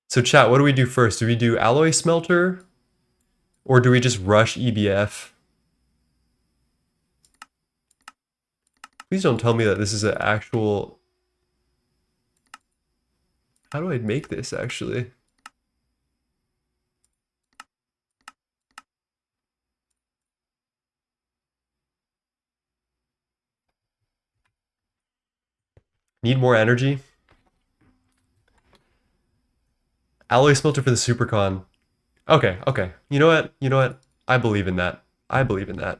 So chat, what do we do first? Do we do alloy smelter or do we just rush EBF? Please don't tell me that this is an actual. How do I make this actually? Need more energy? Alloy smelter for the supercon. Okay, okay. You know what? You know what? I believe in that. I believe in that.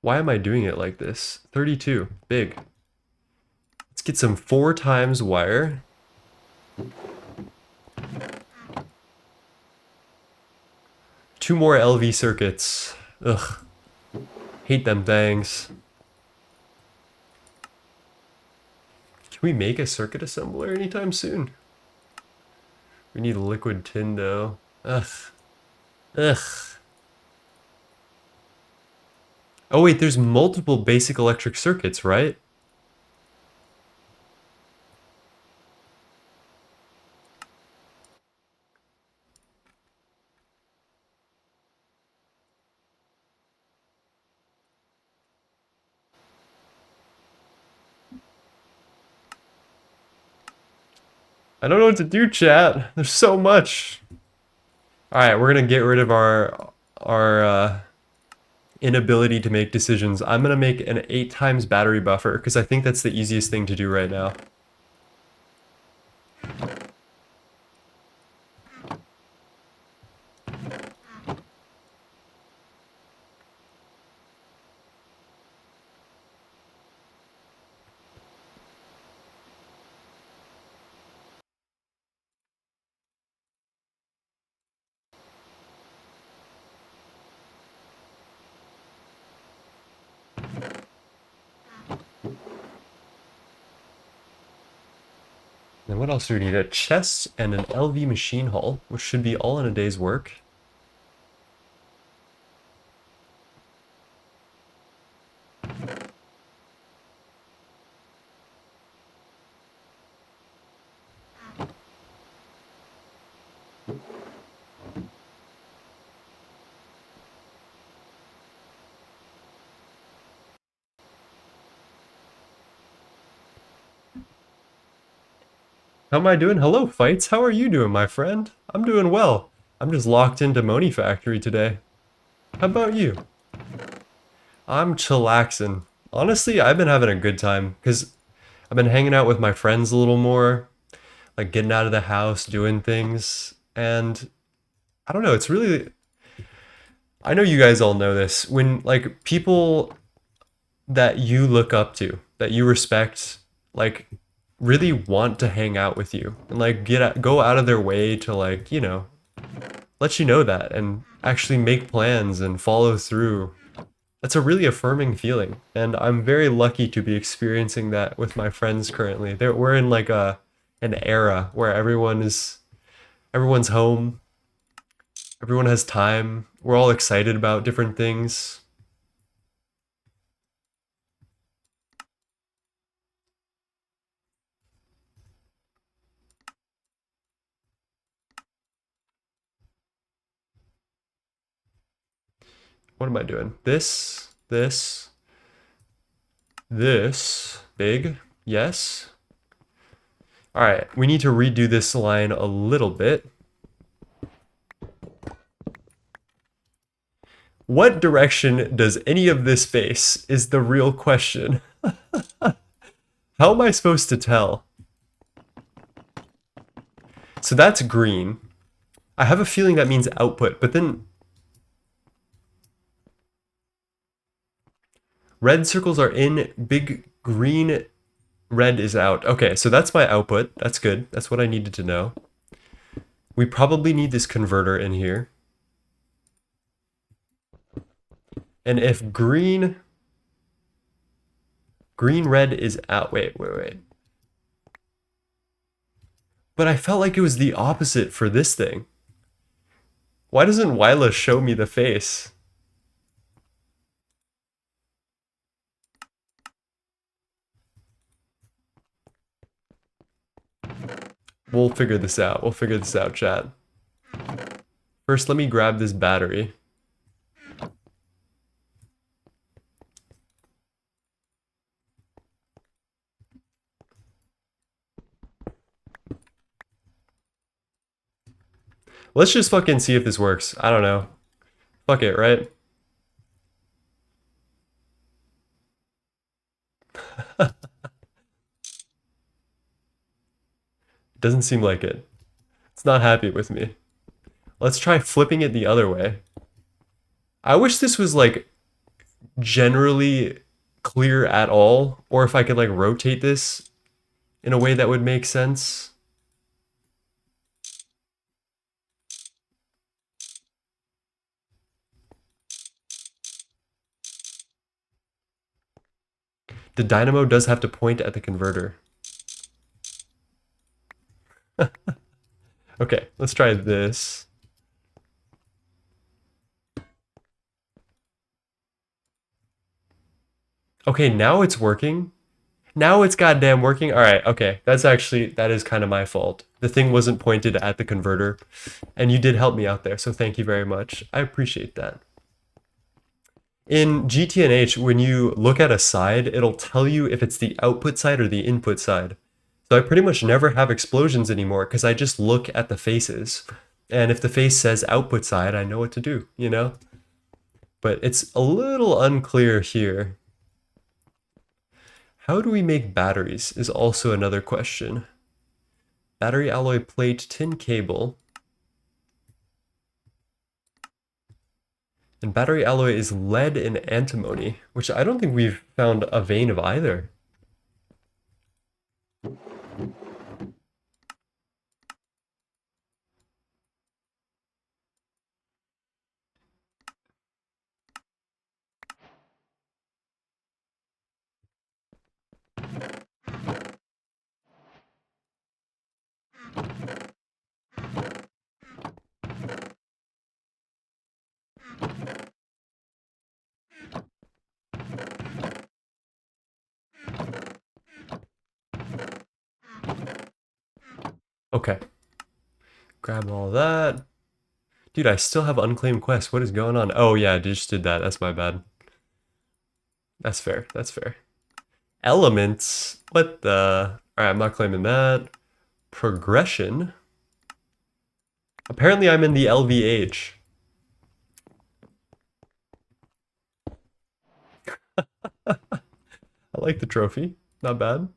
Why am I doing it like this? 32. Big. Let's get some 4 times wire. Two more LV circuits. Ugh. Hate them things. Can we make a circuit assembler anytime soon? We need liquid tin though. Ugh. Ugh. Oh wait, there's multiple basic electric circuits, right? I don't know what to do, chat. There's so much. Alright, we're gonna get rid of our inability to make decisions. I'm gonna make an 8 times battery buffer because I think that's the easiest thing to do right now. Then what else do we need? A chest and an LV machine hull, which should be all in a day's work. How am I doing? Hello, Fights. How are you doing, my friend? I'm doing well. I'm just locked into Monifactory today. How about you? I'm chillaxing. Honestly, I've been having a good time because I've been hanging out with my friends a little more, like getting out of the house, doing things, and I don't know, it's really I know you guys all know this. When like people that you look up to, that you respect, like really want to hang out with you and like go out of their way to like, let you know that and actually make plans and follow through. That's a really affirming feeling, and I'm very lucky to be experiencing that with my friends currently. We're in like an era where everyone's home, everyone has time, we're all excited about different things. What am I doing? This. This big, yes. All right, we need to redo this line a little bit. What direction does any of this face is the real question. How am I supposed to tell? So that's green. I have a feeling that means output, but then red circles are in, big green, red is out. Okay, so that's my output. That's good. That's what I needed to know. We probably need this converter in here. And if green, red is out. Wait. But I felt like it was the opposite for this thing. Why doesn't Wyla show me the face? We'll figure this out. We'll figure this out, chat. First, let me grab this battery. Let's just fucking see if this works. I don't know. Fuck it, right? Doesn't seem like it. It's not happy with me. Let's try flipping it the other way. I wish this was like generally clear at all, or if I could like rotate this in a way that would make sense. The dynamo does have to point at the converter. Okay, let's try this. Okay, now it's working. Now it's goddamn working. All right, okay. That is kind of my fault. The thing wasn't pointed at the converter, and you did help me out there, so thank you very much. I appreciate that. In GTNH, when you look at a side, it'll tell you if it's the output side or the input side. So I pretty much never have explosions anymore because I just look at the faces. And if the face says output side, I know what to do, you know? But it's a little unclear here. How do we make batteries is also another question. Battery alloy plate, tin cable. And battery alloy is lead and antimony, which I don't think we've found a vein of either. Okay. Grab all that. Dude, I still have unclaimed quests. What is going on? Oh yeah, I just did that. That's my bad. That's fair. That's fair. Elements. What the? Alright, I'm not claiming that. Progression. Apparently I'm in the LVH. I like the trophy. Not bad.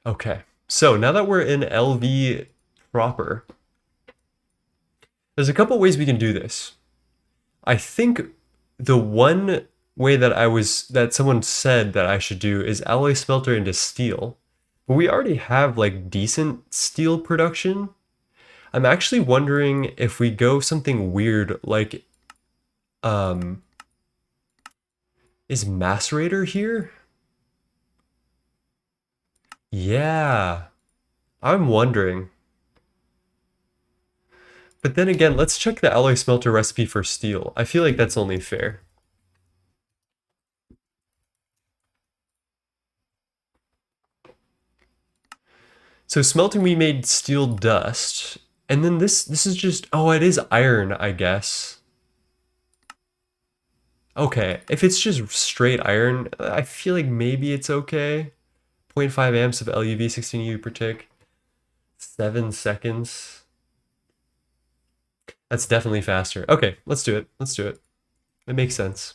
Okay. So now that we're in LV proper, there's a couple ways we can do this. I think the one way that someone said that I should do is alloy smelter into steel. But we already have like decent steel production. I'm actually wondering if we go something weird like is macerator here? Yeah. I'm wondering. But then again, let's check the alloy smelter recipe for steel. I feel like that's only fair. So smelting, we made steel dust. And then this is just, oh, it is iron, I guess. Okay, if it's just straight iron, I feel like maybe it's okay. 0 0.5 amps of LUV, 16 U per tick, 7 seconds. That's definitely faster. Okay, let's do it. Let's do it. It makes sense.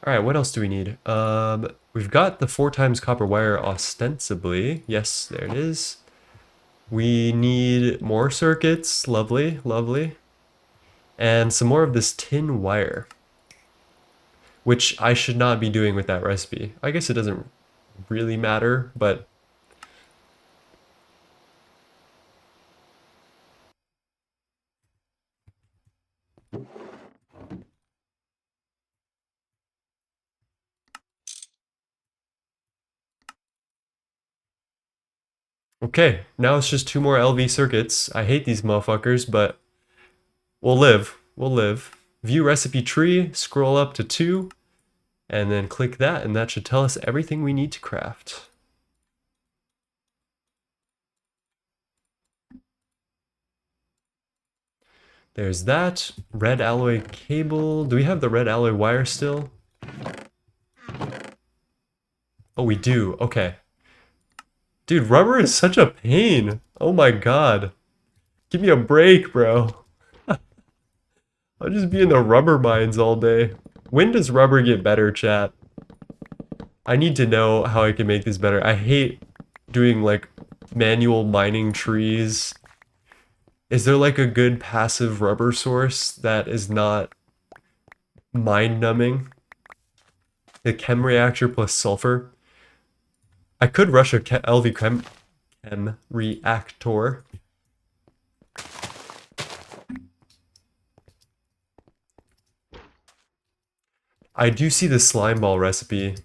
All right, what else do we need? We've got the 4 times copper wire ostensibly. Yes, there it is. We need more circuits. Lovely, lovely. And some more of this tin wire, which I should not be doing with that recipe. I guess it doesn't really matter, but okay. Now it's just 2 more LV circuits. I hate these motherfuckers, but we'll live. We'll live. View recipe tree, scroll up to 2, and then click that, and that should tell us everything we need to craft. There's that. Red alloy cable. Do we have the red alloy wire still? Oh, we do. Okay. Dude, rubber is such a pain. Oh my god. Give me a break, bro. I'll just be in the rubber mines all day. When does rubber get better, chat? I need to know how I can make this better. I hate doing like manual mining trees. Is there like a good passive rubber source that is not mind numbing? The chem reactor plus sulfur. I could rush a LV chem reactor. I do see the slime ball recipe.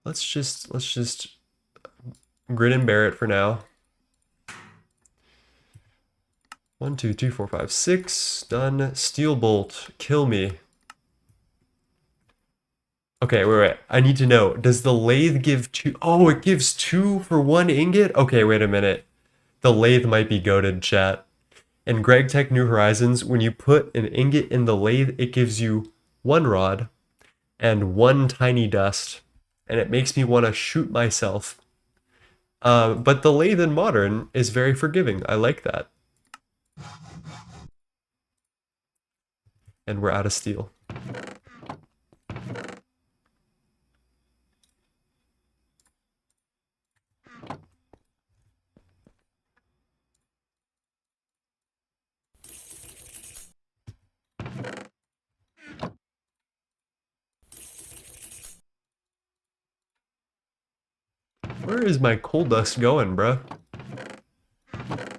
Let's just grin and bear it for now. 1, 2, 3, 4, 5, 6. Done. Steel bolt. Kill me. Okay, wait. I need to know. Does the lathe give 2? Oh, it gives 2 for 1 ingot? Okay, wait a minute. The lathe might be goated, chat. In Greg Tech New Horizons, when you put an ingot in the lathe, it gives you 1 rod and 1 tiny dust. And it makes me want to shoot myself. But the lathe in Modern is very forgiving. I like that. And we're out of steel. Where is my coal dust going, bruh?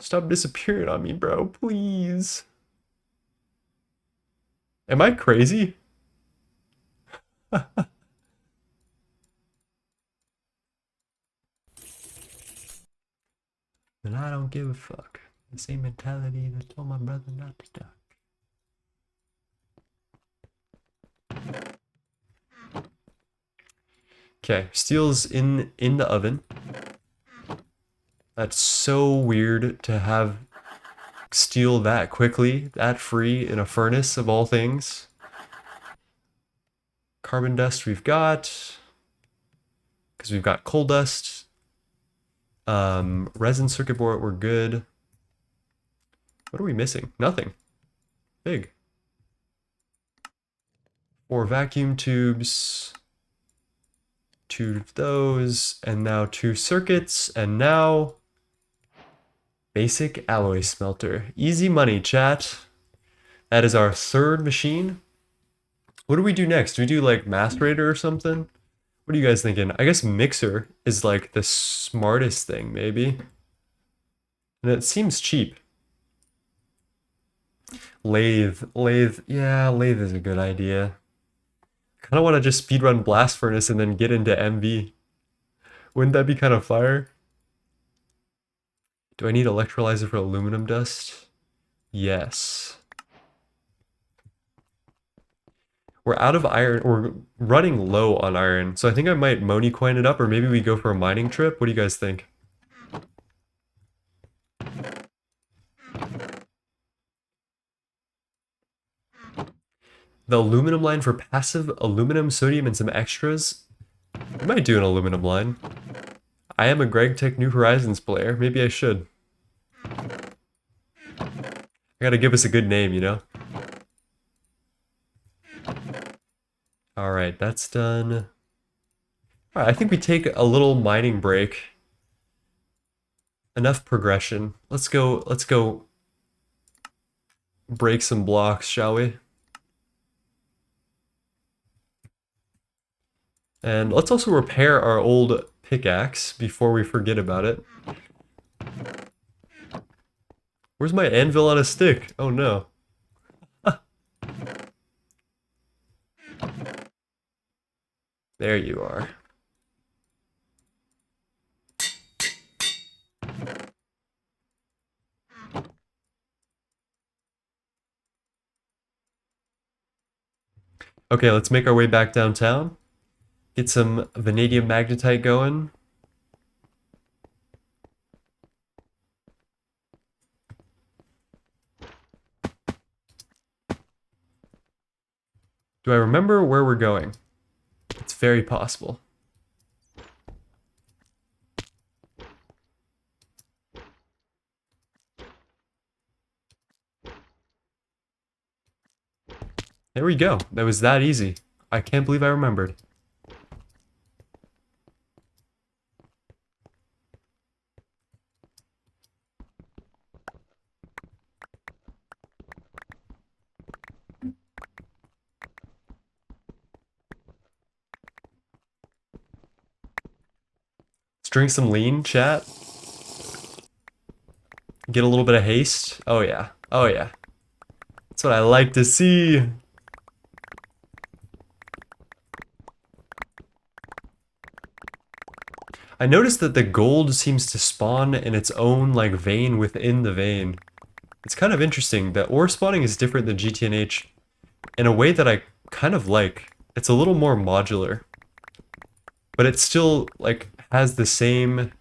Stop disappearing on me, bro, please. Am I crazy? And I don't give a fuck. The same mentality that told my brother not to talk. Okay, steel's in the oven. That's so weird to have steel that quickly, that free in a furnace of all things. Carbon dust we've got, because we've got coal dust. Resin circuit board, we're good. What are we missing? Nothing. Big. 4 vacuum tubes. 2 of those, and now 2 circuits, and now basic alloy smelter. Easy money, chat. That is our 3rd machine. What do we do next? Do we do like macerator or something? What are you guys thinking? I guess mixer is like the smartest thing, maybe. And it seems cheap. Lathe. Yeah, lathe is a good idea. Kind of want to just speedrun Blast Furnace and then get into MV. Wouldn't that be kind of fire? Do I need electrolyzer for aluminum dust? Yes. We're out of iron. We're running low on iron. So I think I might Moni coin it up, or maybe we go for a mining trip. What do you guys think? The aluminum line for passive aluminum, sodium, and some extras. I might do an aluminum line. I am a Greg Tech New Horizons player. Maybe I should. I gotta give us a good name, you know? Alright, that's done. Alright, I think we take a little mining break. Enough progression. Let's go break some blocks, shall we? And let's also repair our old pickaxe before we forget about it. Where's my anvil on a stick? Oh no. There you are. Okay, let's make our way back downtown. Get some vanadium magnetite going. Do I remember where we're going? It's very possible. There we go. That was that easy. I can't believe I remembered. Let's drink some lean, chat. Get a little bit of haste. Oh yeah. Oh yeah. That's what I like to see. I noticed that the gold seems to spawn in its own like vein within the vein. It's kind of interesting that ore spawning is different than GTNH in a way that I kind of like. It's a little more modular, but it still like has the same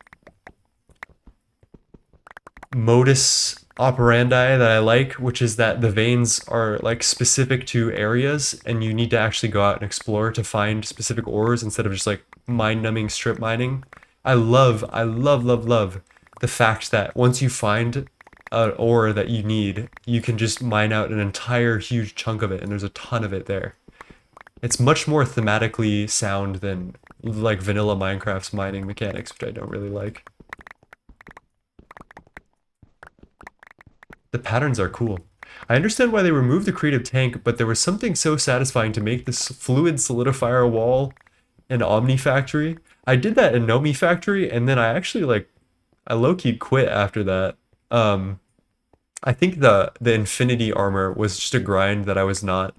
modus operandi that I like, which is that the veins are like specific to areas and you need to actually go out and explore to find specific ores instead of just like mind-numbing strip mining. I love the fact that once you find an ore that you need, you can just mine out an entire huge chunk of it and there's a ton of it there. It's much more thematically sound than like vanilla Minecraft's mining mechanics, which I don't really like. The patterns are cool. I understand why they removed the creative tank, but there was something so satisfying to make this fluid solidifier wall in Omnifactory. I did that in Nomifactory, and then I actually like I low-key quit after that. I think the infinity armor was just a grind that I was not.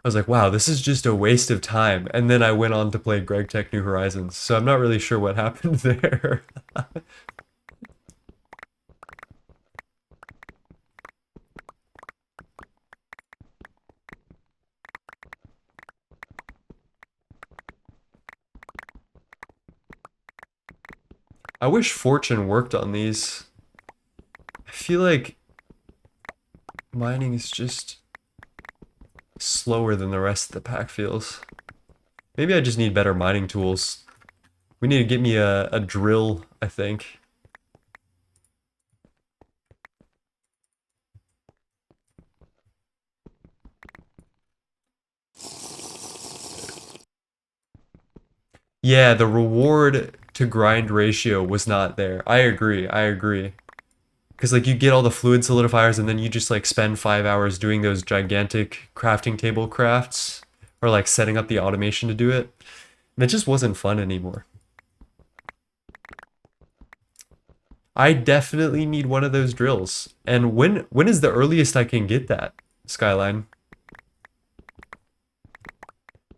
I was like, wow, this is just a waste of time. And then I went on to play Greg Tech New Horizons, so I'm not really sure what happened there. I wish Fortune worked on these. I feel like mining is just slower than the rest of the pack feels. Maybe I just need better mining tools. We need to get me a drill, I think. Yeah, the reward to grind ratio was not there. I agree, I agree. Because like you get all the fluid solidifiers and then you just like spend 5 hours doing those gigantic crafting table crafts or like setting up the automation to do it. And it just wasn't fun anymore. I definitely need one of those drills. And when is the earliest I can get that, Skyline?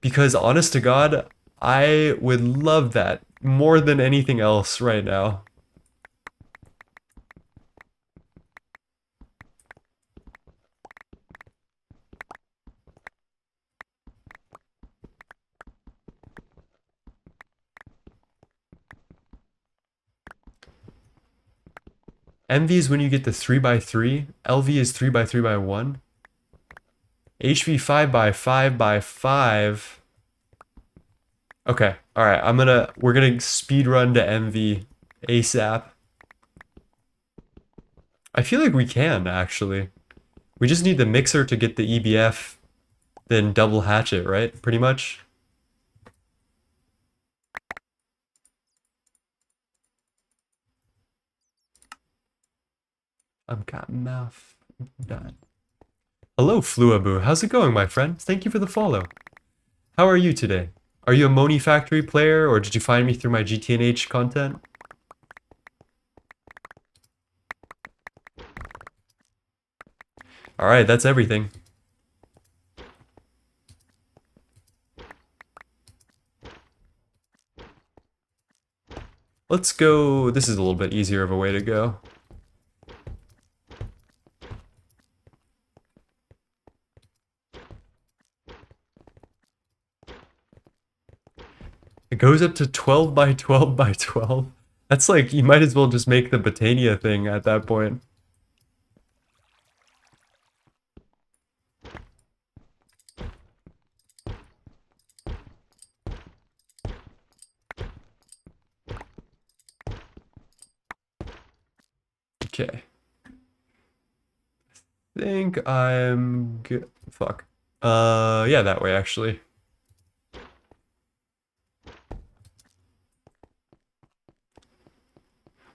Because honest to God, I would love that more than anything else right now. MV is when you get the 3x3. LV is 3x3x1. HV 5x5x5. Okay, all right. We're gonna speed run to MV ASAP. I feel like we can actually. We just need the mixer to get the EBF, then double hatch it, right? Pretty much. I've got mouth done. Hello, Fluabu. How's it going, my friend? Thank you for the follow. How are you today? Are you a Monifactory player, or did you find me through my GTNH content? Alright, that's everything. Let's go... This is a little bit easier of a way to go. It goes up to 12x12x12. That's like, you might as well just make the Botania thing at that point. Okay. I think I'm good. Fuck. Yeah, that way actually.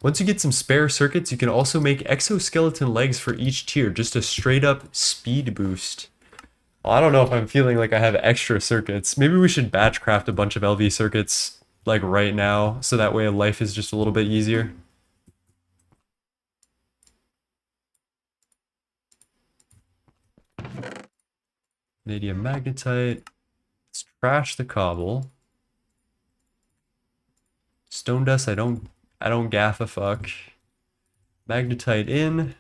Once you get some spare circuits, you can also make exoskeleton legs for each tier, just a straight up speed boost. Well, I don't know if I'm feeling like I have extra circuits. Maybe we should batch craft a bunch of LV circuits like right now, so that way life is just a little bit easier. Vanadium magnetite. Let's trash the cobble. Stone dust, I don't gaff a fuck. Magnetite in.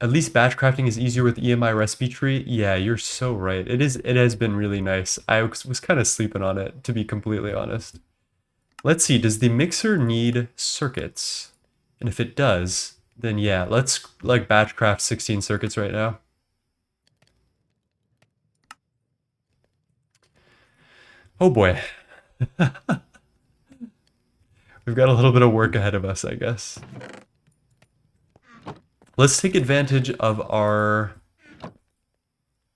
At least batch crafting is easier with EMI recipe tree. Yeah, you're so right. It has been really nice. I was kind of sleeping on it, to be completely honest. Let's see, does the mixer need circuits? And if it does, then yeah, let's like batch craft 16 circuits right now. Oh boy. We've got a little bit of work ahead of us, I guess. Let's take advantage of our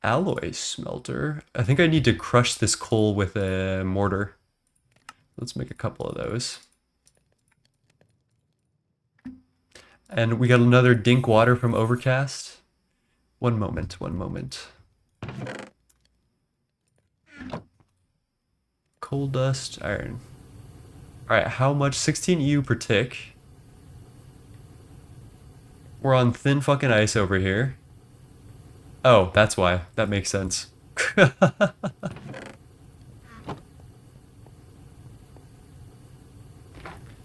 alloy smelter. I think I need to crush this coal with a mortar. Let's make a couple of those. And we got another dink water from Overcast. One moment, one moment. Coal dust, iron. Alright, how much? 16 EU per tick. We're on thin fucking ice over here. Oh, that's why. That makes sense.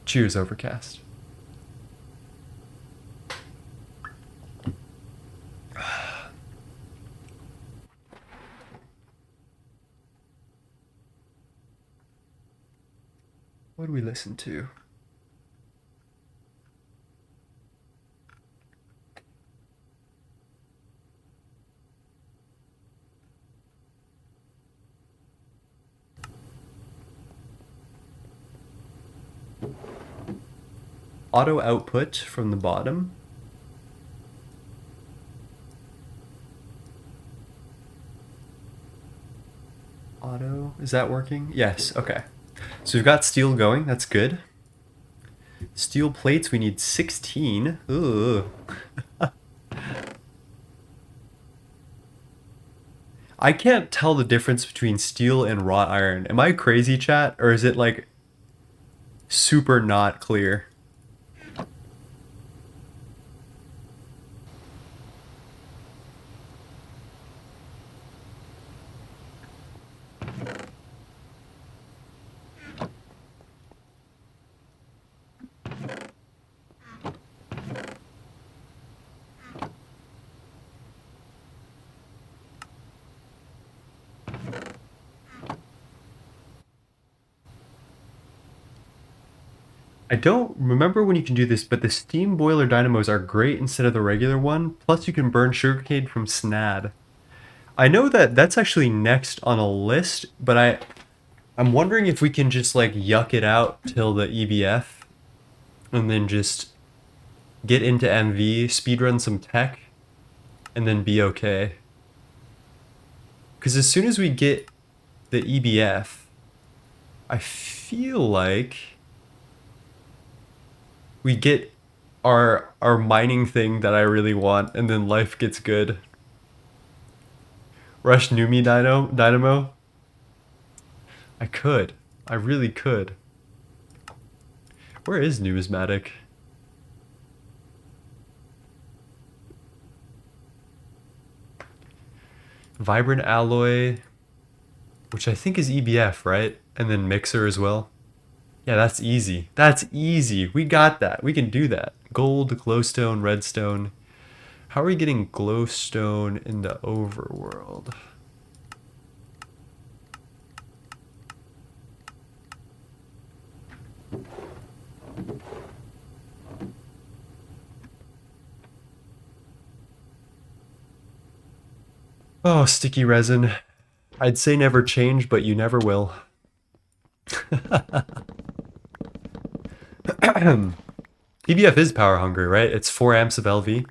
Cheers, Overcast. What do we listen to? Auto output from the bottom. Auto, is that working? Yes, okay. So we've got steel going, that's good. Steel plates, we need 16. Ugh. I can't tell the difference between steel and wrought iron. Am I crazy, chat? Or is it like super not clear? I don't remember when you can do this, but the steam boiler dynamos are great instead of the regular one. Plus, you can burn sugarcane from SNAD. I know that that's actually next on a list, but I'm wondering if we can just like yuck it out till the EBF and then just get into MV, speedrun some tech, and then be okay. Because as soon as we get the EBF, I feel like we get our mining thing that I really want, and then life gets good. Rush Numi Dynamo? I could. I really could. Where is Numismatic? Vibrant Alloy, which I think is EBF, right? And then Mixer as well. Yeah, that's easy. That's easy. We got that. We can do that. Gold, glowstone, redstone. How are we getting glowstone in the overworld? Oh, sticky resin. I'd say never change, but you never will. EBF is power hungry, right? It's 4 amps of LV.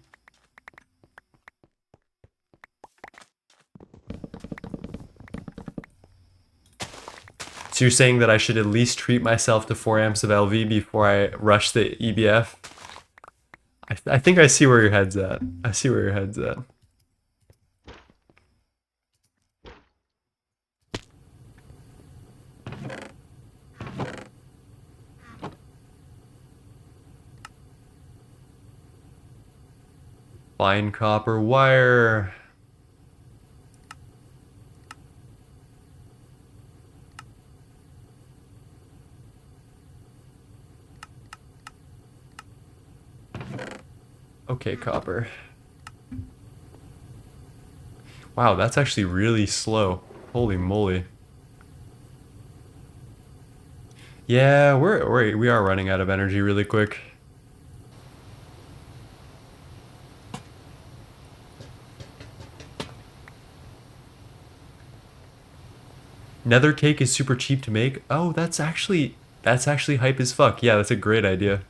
So you're saying that I should at least treat myself to 4 amps of LV before I rush the EBF? I think I see where your head's at. I see where your head's at. Fine copper wire. Okay, copper. Wow, that's actually really slow. Holy moly. Yeah, we are running out of energy really quick. Nether cake is super cheap to make. Oh, that's actually hype as fuck. Yeah, that's a great idea.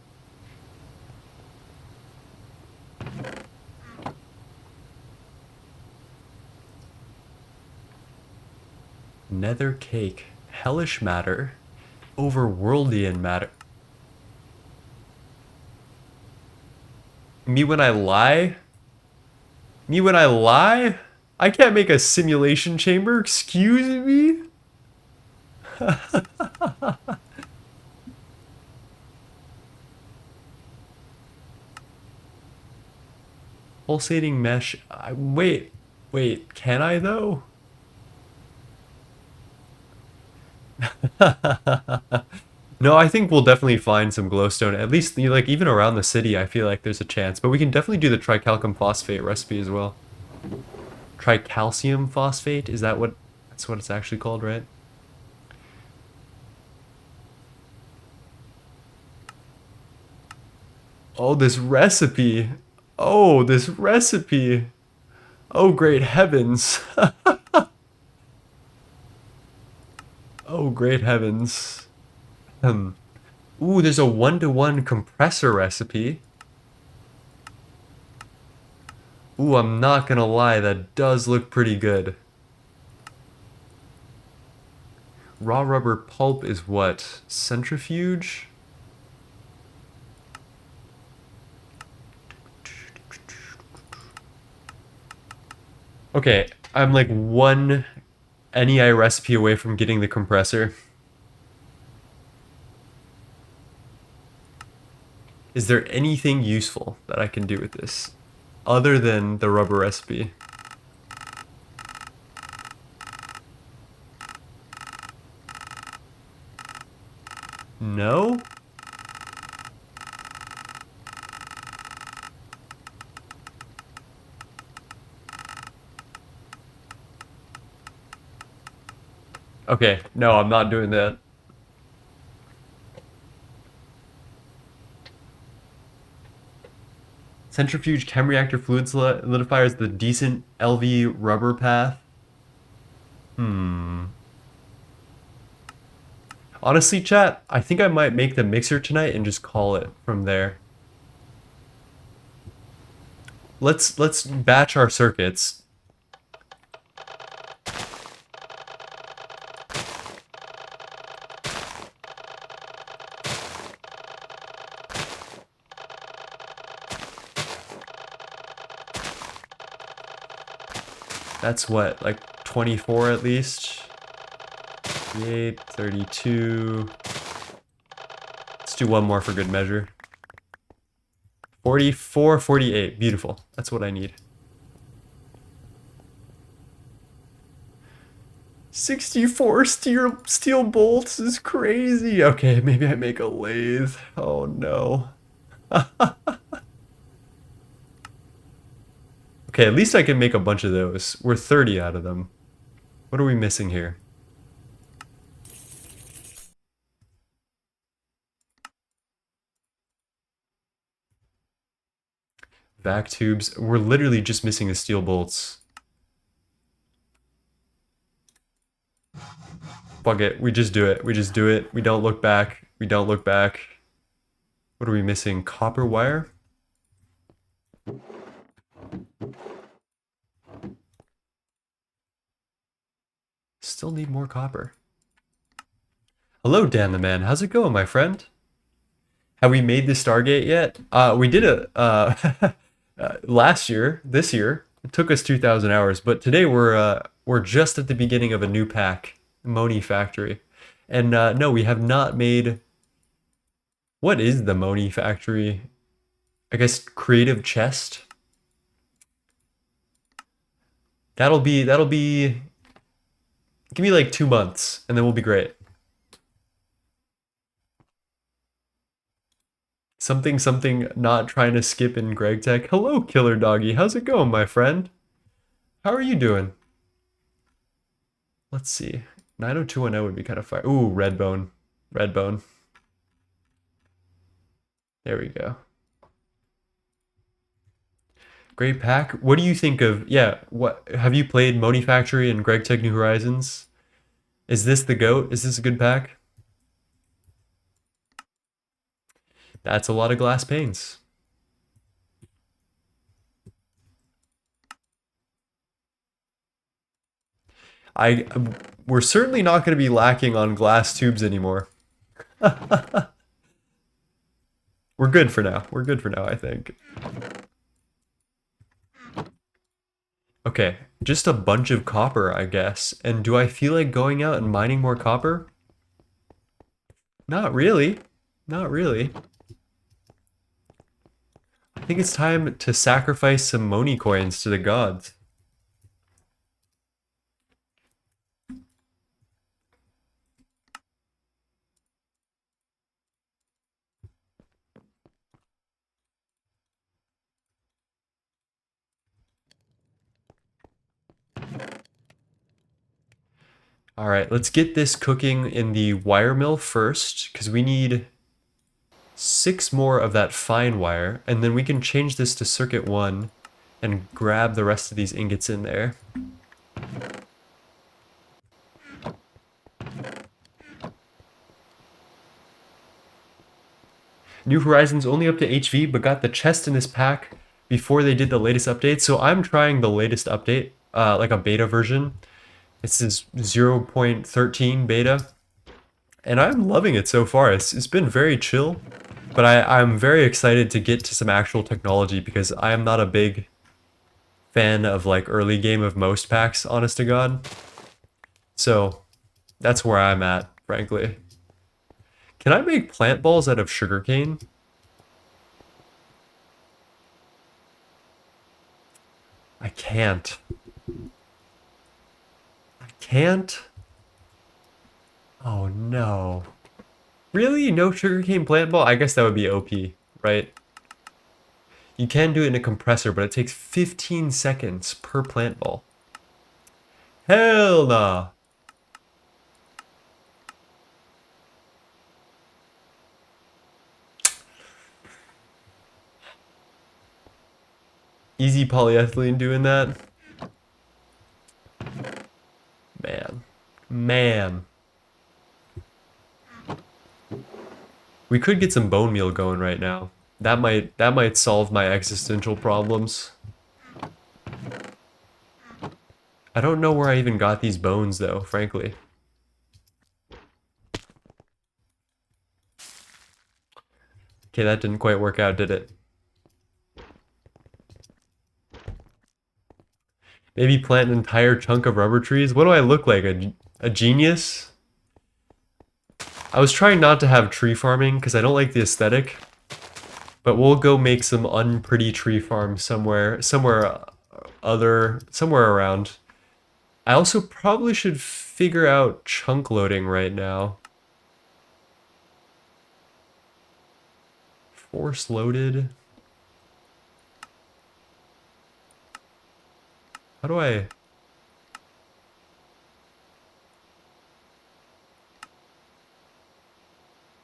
Nether cake, hellish matter, overworldian matter. Me when I lie? Me when I lie? I can't make a simulation chamber, excuse me? Pulsating mesh. Wait, can I though? No, I think we'll definitely find some glowstone. At least, like, even around the city, I feel like there's a chance. But we can definitely do the tricalcium phosphate recipe as well. Tricalcium phosphate? Is that what... That's what it's actually called, right? Oh, this recipe. Oh, this recipe. Oh, great heavens. Oh, great heavens. Ooh, there's a 1-to-1 compressor recipe. Ooh, I'm not gonna lie, that does look pretty good. Raw rubber pulp is what? Centrifuge? Okay, I'm like one NEI recipe away from getting the compressor. Is there anything useful that I can do with this? Other than the rubber recipe? No? Okay, no, I'm not doing that. Centrifuge chem reactor fluid solidifier is the decent LV rubber path. Hmm. Honestly, chat, I think I might make the mixer tonight and just call it from there. Let's batch our circuits. That's what, like 24 at least? 38, 32. Let's do one more for good measure. 44, 48. Beautiful. That's what I need. 64 steel bolts is crazy. Okay, maybe I make a lathe. Oh no. Okay, at least I can make a bunch of those. We're 30 out of them. What are we missing here? Vac tubes. We're literally just missing the steel bolts. Fuck it. We just do it. We just do it. We don't look back. We don't look back. What are we missing? Copper wire? Still need more copper. Hello, Dan the Man. How's it going, my friend? Have we made the Stargate yet? We did it last year. This year, it took us 2,000 hours, but today we're just at the beginning of a new pack, Monifactory, and no, we have not made. What is the Monifactory? I guess creative chest. That'll be. Give me like 2 months, and then we'll be great. Something not trying to skip in Greg Tech. Hello, Killer Doggy. How's it going, my friend? How are you doing? Let's see. 90210 would be kind of fire. Ooh, red bone. Red bone. There we go. Great pack. What do you think of, yeah, what have you played Monifactory and Greg Tech New Horizons? Is this the GOAT? Is this a good pack? That's a lot of glass panes. I we're certainly not going to be lacking on glass tubes anymore. We're good for now. We're good for now, I think. Okay, just a bunch of copper, I guess. And do I feel like going out and mining more copper? Not really. Not really. I think it's time to sacrifice some Moni coins to the gods. All right, let's get this cooking in the wire mill first, because we need 6 more of that fine wire, and then we can change this to circuit 1 and grab the rest of these ingots in there. New Horizons only up to HV, but got the chest in this pack before they did the latest update, so I'm trying the latest update, like a beta version. This is 0.13 beta, and I'm loving it so far. It's been very chill, but I'm very excited to get to some actual technology because I am not a big fan of like early game of most packs, honest to God. So that's where I'm at, frankly. Can I make plant balls out of sugarcane? I can't. I can't? Oh no. Really? No sugarcane plant ball? I guess that would be OP, right? You can do it in a compressor, but it takes 15 seconds per plant ball. Hell nah. Easy polyethylene doing that. Man. Man. We could get some bone meal going right now. That might solve my existential problems. I don't know where I even got these bones though, frankly. Okay, that didn't quite work out, did it? Maybe plant an entire chunk of rubber trees? What do I look like? A genius? I was trying not to have tree farming because I don't like the aesthetic. But we'll go make some unpretty tree farm somewhere around. I also probably should figure out chunk loading right now. Force loaded. How do I...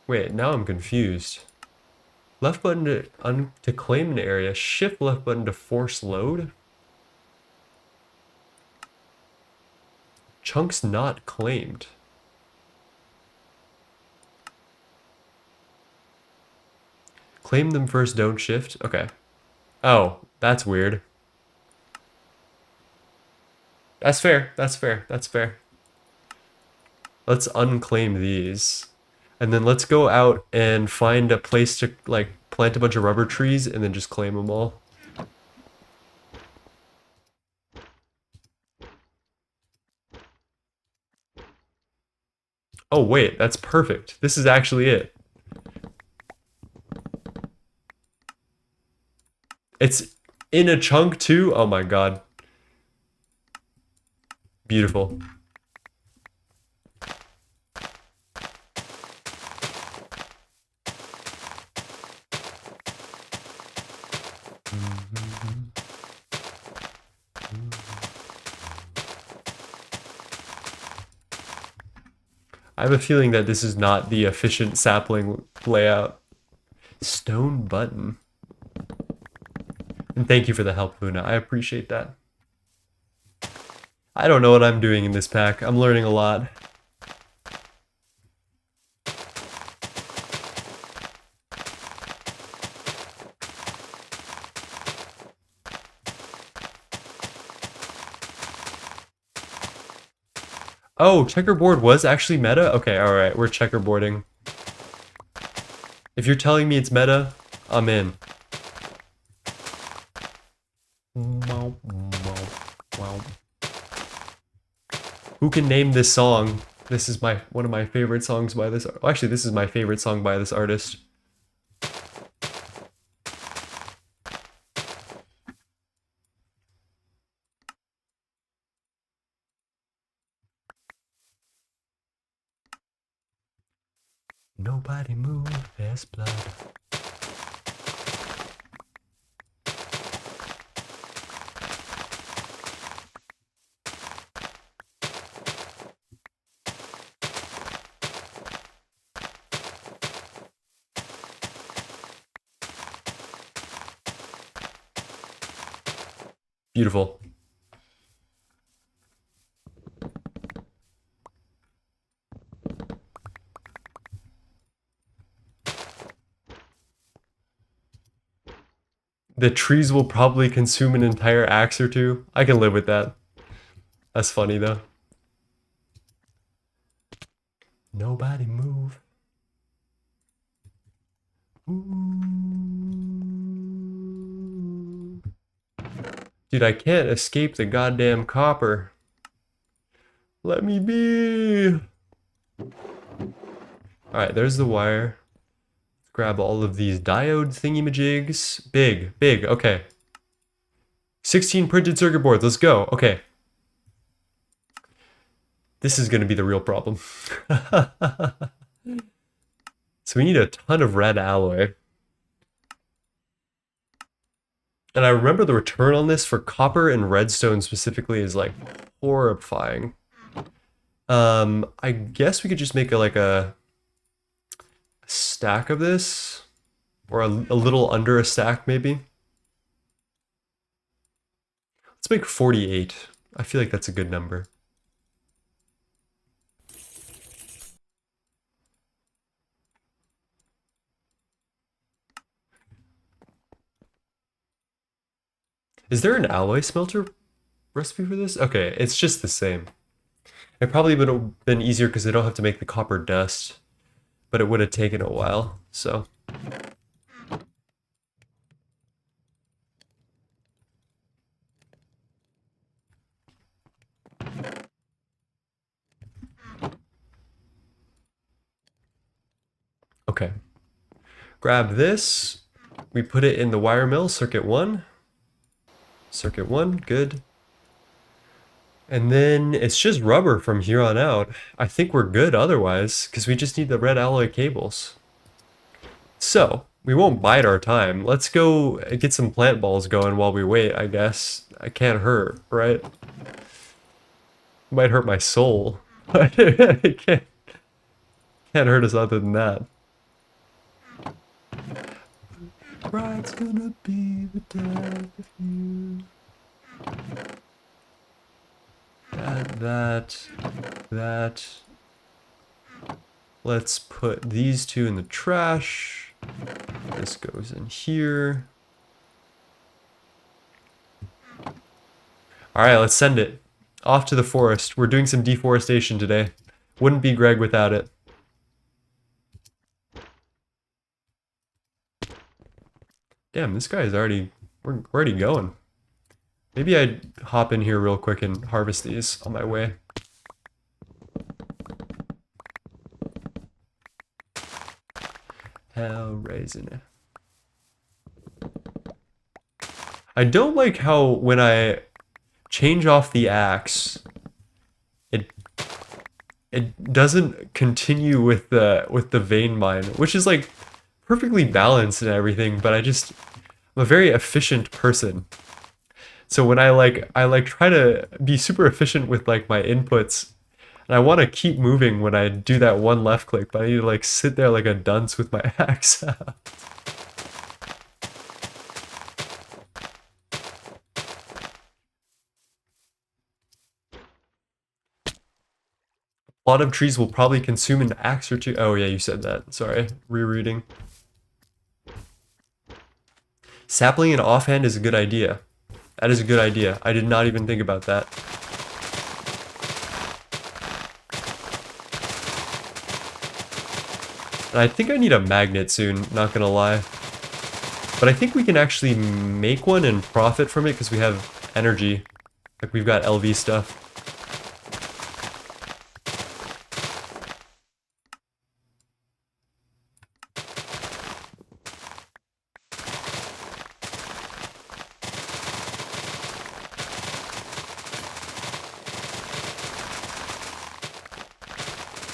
Wait, now I'm confused. Left button to claim an area. Shift left button to force load. Chunks not claimed. Claim them first, don't shift. Okay. Oh, that's weird. That's fair. That's fair. That's fair. Let's unclaim these. And then let's go out and find a place to like plant a bunch of rubber trees and then just claim them all. Oh wait, that's perfect. This is actually it. It's in a chunk too. Oh my god. Beautiful. I have a feeling that this is not the efficient sapling layout. Stone button. And thank you for the help, Luna. I appreciate that. I don't know what I'm doing in this pack. I'm learning a lot. Oh, checkerboard was actually meta? Okay, alright, we're checkerboarding. If you're telling me it's meta, I'm in. Who can name this song? This is one of my favorite songs by this. Well, actually, this is my favorite song by this artist. Nobody move, there's blood. Beautiful. The trees will probably consume an entire axe or two. I can live with that. That's funny though. Nobody move. Ooh. Dude, I can't escape the goddamn copper. Let me be. Alright, there's the wire. Let's grab all of these diode thingy-majigs. Big, big, okay. 16 printed circuit boards, let's go. Okay. This is gonna be the real problem. So we need a ton of red alloy. And I remember the return on this for copper and redstone specifically is like horrifying. I guess we could just make a stack of this, or a little under a stack maybe. Let's make 48. I feel like that's a good number. Is there an alloy smelter recipe for this? Okay, it's just the same. It probably would have been easier because they don't have to make the copper dust, but it would have taken a while, so. Okay. Grab this. We put it in the wire mill, circuit 1. Circuit 1, good. And then it's just rubber from here on out. I think we're good otherwise, because we just need the red alloy cables. So, we won't bide our time. Let's go get some plant balls going while we wait, I guess. I can't hurt, right? Might hurt my soul. It can't hurt us other than that. Bride's gonna be the death of you. That. Let's put these two in the trash. This goes in here. Alright, let's send it. Off to the forest. We're doing some deforestation today. Wouldn't be Greg without it. Damn, this guy is already... We're already going. Maybe I'd hop in here real quick and harvest these on my way. Hell raising it. I don't like how when I change off the axe, it doesn't continue with the vein mine, which is like perfectly balanced and everything, but I'm a very efficient person. So when I try to be super efficient with like my inputs, and I want to keep moving when I do that one left click, but I need to like sit there like a dunce with my axe. A lot of trees will probably consume an axe or two. Oh yeah, you said that. Sorry, rereading. Sapling and offhand is a good idea. That is a good idea. I did not even think about that. And I think I need a magnet soon, not gonna lie. But I think we can actually make one and profit from it because we have energy. Like we've got LV stuff.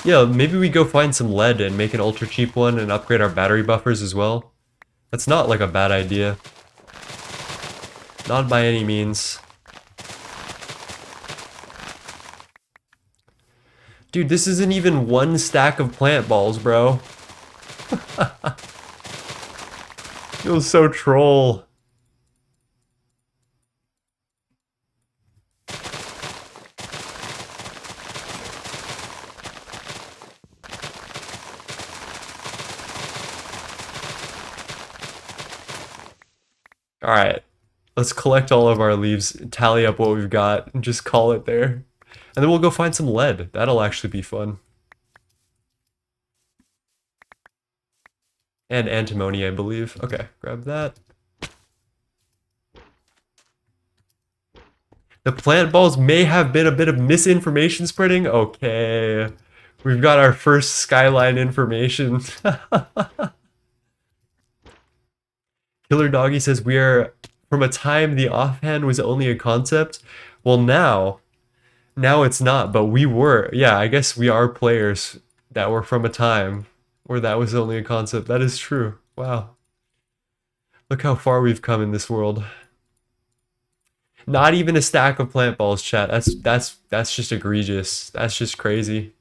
Yeah, maybe we go find some lead and make an ultra cheap one and upgrade our battery buffers as well. That's not like a bad idea. Not by any means. Dude, this isn't even one stack of plant balls, bro. Feels so troll. Alright, let's collect all of our leaves, tally up what we've got, and just call it there. And then we'll go find some lead. That'll actually be fun. And antimony, I believe. Okay, grab that. The plant balls may have been a bit of misinformation spreading. Okay. We've got our first skyline information. Killer Doggy says we are from a time the offhand was only a concept. Well, now it's not, but we were. Yeah, I guess we are players that were from a time where that was only a concept. That is true. Wow. Look how far we've come in this world. Not even a stack of plant balls, chat. That's just egregious. That's just crazy.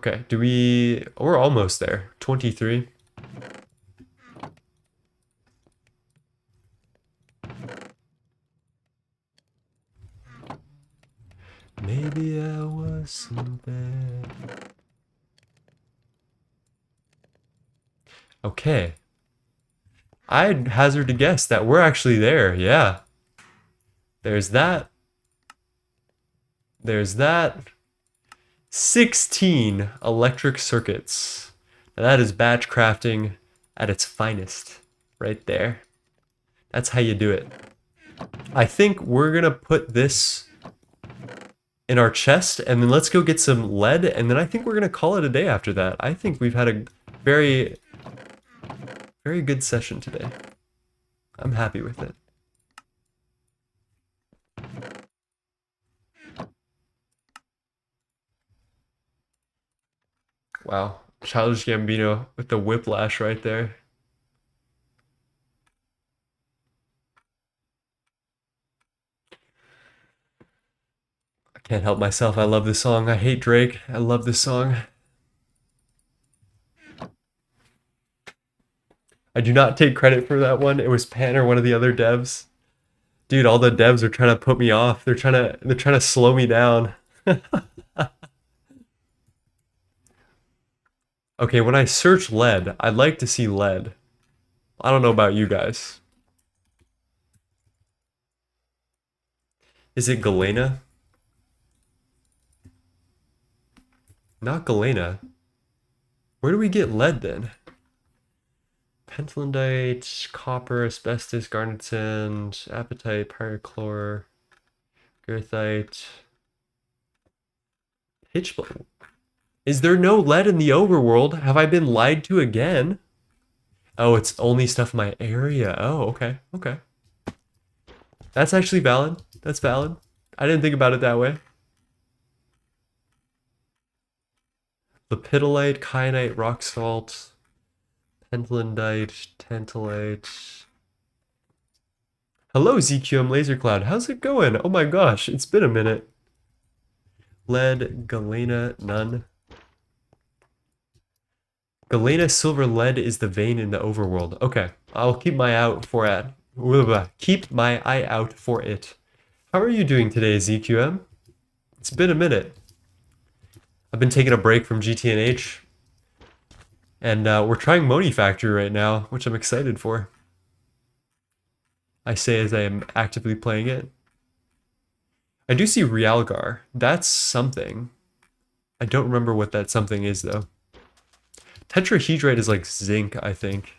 Okay, do we... We're almost there. 23. Maybe I wasn't bad. Okay. I'd hazard to guess that we're actually there. Yeah. There's that. There's that. 16 electric circuits. Now that is batch crafting at its finest. Right there. That's how you do it. I think we're going to put this in our chest, and then let's go get some lead, and then I think we're going to call it a day after that. I think we've had a very, very good session today. I'm happy with it. Wow. Childish Gambino with the whiplash right there. I can't help myself. I love this song. I hate Drake. I love this song. I do not take credit for that one. It was Pan or one of the other devs. Dude, all the devs are trying to put me off. They're trying to slow me down. Okay, when I search lead, I'd like to see lead. I don't know about you guys. Is it galena? Not galena. Where do we get lead then? Pentlandite, copper, asbestos, garnet sand, apatite, pyrochlor, goethite, pitch. Is there no lead in the overworld? Have I been lied to again? Oh, it's only stuff in my area. Oh, okay, okay. That's actually valid. That's valid. I didn't think about it that way. Lepidolite, kyanite, rock salt, pentlandite, tantalite. Hello, ZQM Laser Cloud. How's it going? Oh my gosh, it's been a minute. Lead, galena, none. Galena silver lead is the vein in the overworld. Okay, I'll keep my eye out for it. Keep my eye out for it. How are you doing today, ZQM? It's been a minute. I've been taking a break from GTNH, and we're trying Monifactory right now, which I'm excited for. I say as I am actively playing it. I do see Realgar. That's something. I don't remember what that something is, though. Tetrahedrite is like zinc, I think.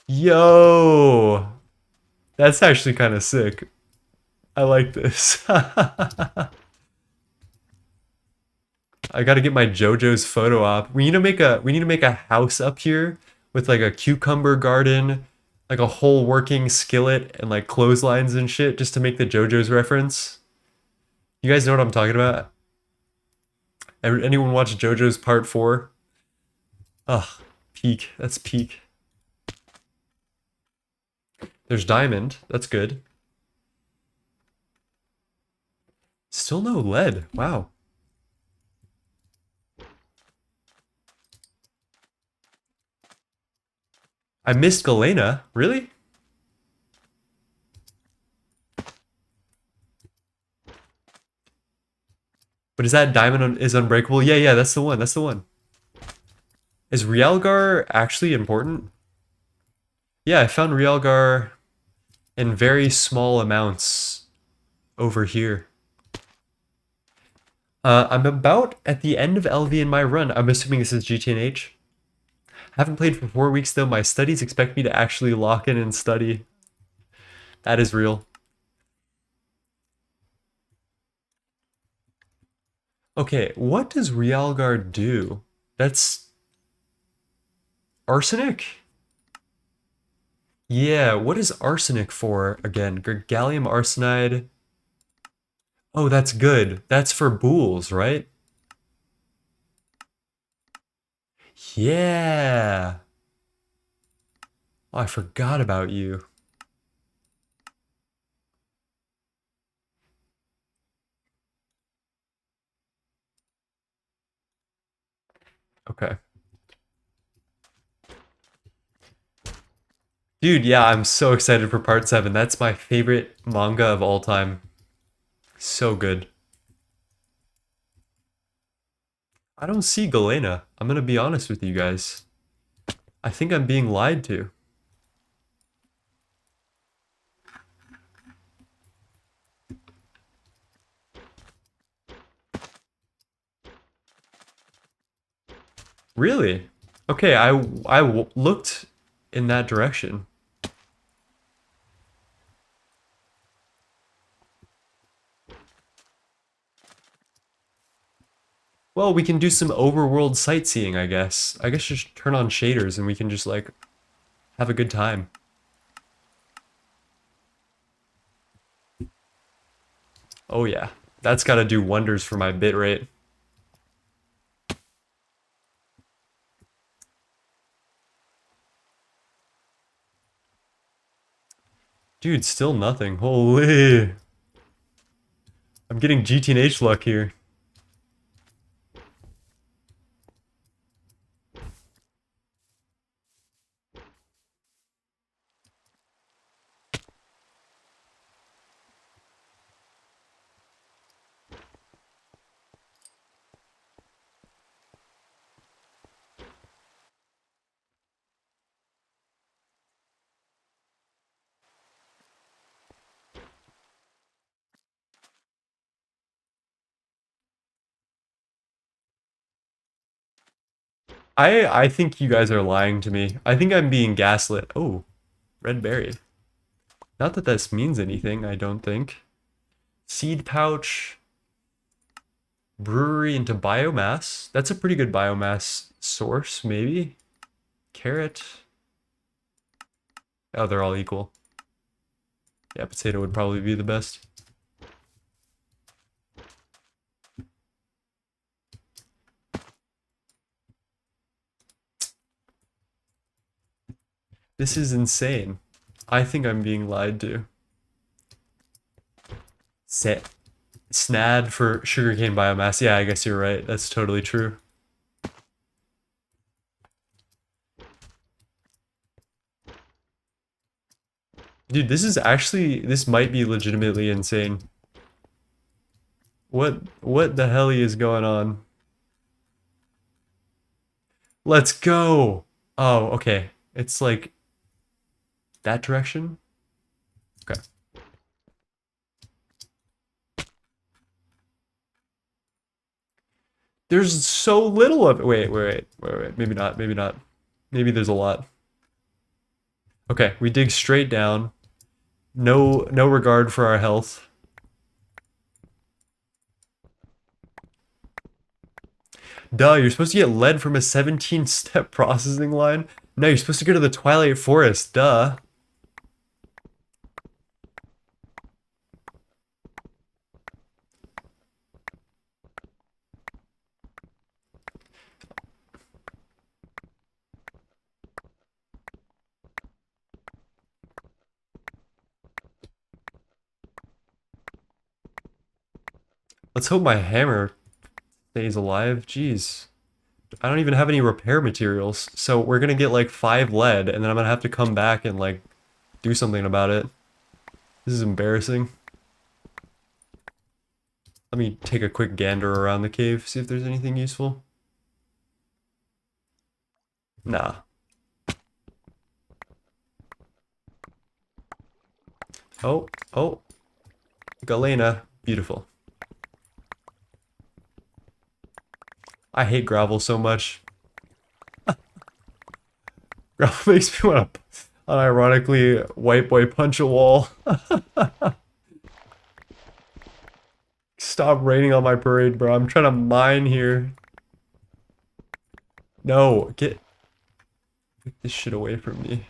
Yo! That's actually kind of sick. I like this. I gotta get my JoJo's photo op. We need to make a house up here with like a cucumber garden, like a whole working skillet and like clotheslines and shit just to make the JoJo's reference. You guys know what I'm talking about? Anyone watch JoJo's Part 4? Ugh, peak. That's peak. There's diamond. That's good. Still no lead. Wow. I missed galena. Really? But is that is unbreakable? Yeah, yeah, that's the one. That's the one. Is Realgar actually important? Yeah, I found Realgar in very small amounts over here. I'm about at the end of LV in my run. I'm assuming this is GTNH. Haven't played for 4 weeks though. My studies expect me to actually lock in and study. That is real. Okay, what does Realgar do? That's arsenic? Yeah, what is arsenic for again? Gallium arsenide. Oh, that's good. That's for bools, right? Yeah. Oh, I forgot about you. Okay. Dude, yeah, I'm so excited for part 7. That's my favorite manga of all time. So good. I don't see Galena. I'm gonna be honest with you guys. I think I'm being lied to. Really? Okay, I looked in that direction. Well, we can do some overworld sightseeing, I guess. I guess just turn on shaders and we can just like have a good time. Oh yeah. That's gotta do wonders for my bitrate. Dude, still nothing. Holy. I'm getting GTNH luck here. I think you guys are lying to me. I think I'm being gaslit. Oh, red berry. Not that this means anything, I don't think. Seed pouch. Brewery into biomass. That's a pretty good biomass source, maybe. Carrot. Oh, they're all equal. Yeah, potato would probably be the best. This is insane. I think I'm being lied to. Set. Snad for sugarcane biomass. Yeah, I guess you're right. That's totally true. Dude, this might be legitimately insane. What the hell is going on? Let's go. Oh, okay. It's like that direction? Okay. There's so little of it. Wait. Maybe not. Maybe not. Maybe there's a lot. Okay, we dig straight down. No regard for our health. Duh, you're supposed to get lead from a 17-step processing line? No, you're supposed to go to the Twilight Forest, duh. Let's hope my hammer stays alive. Jeez. I don't even have any repair materials, so we're gonna get like 5 lead, and then I'm gonna have to come back and like do something about it. This is embarrassing. Let me take a quick gander around the cave, see if there's anything useful. Nah. Oh. Galena. Beautiful. I hate gravel so much. Gravel makes me want to unironically white boy punch a wall. Stop raining on my parade, bro. I'm trying to mine here. No, get this shit away from me.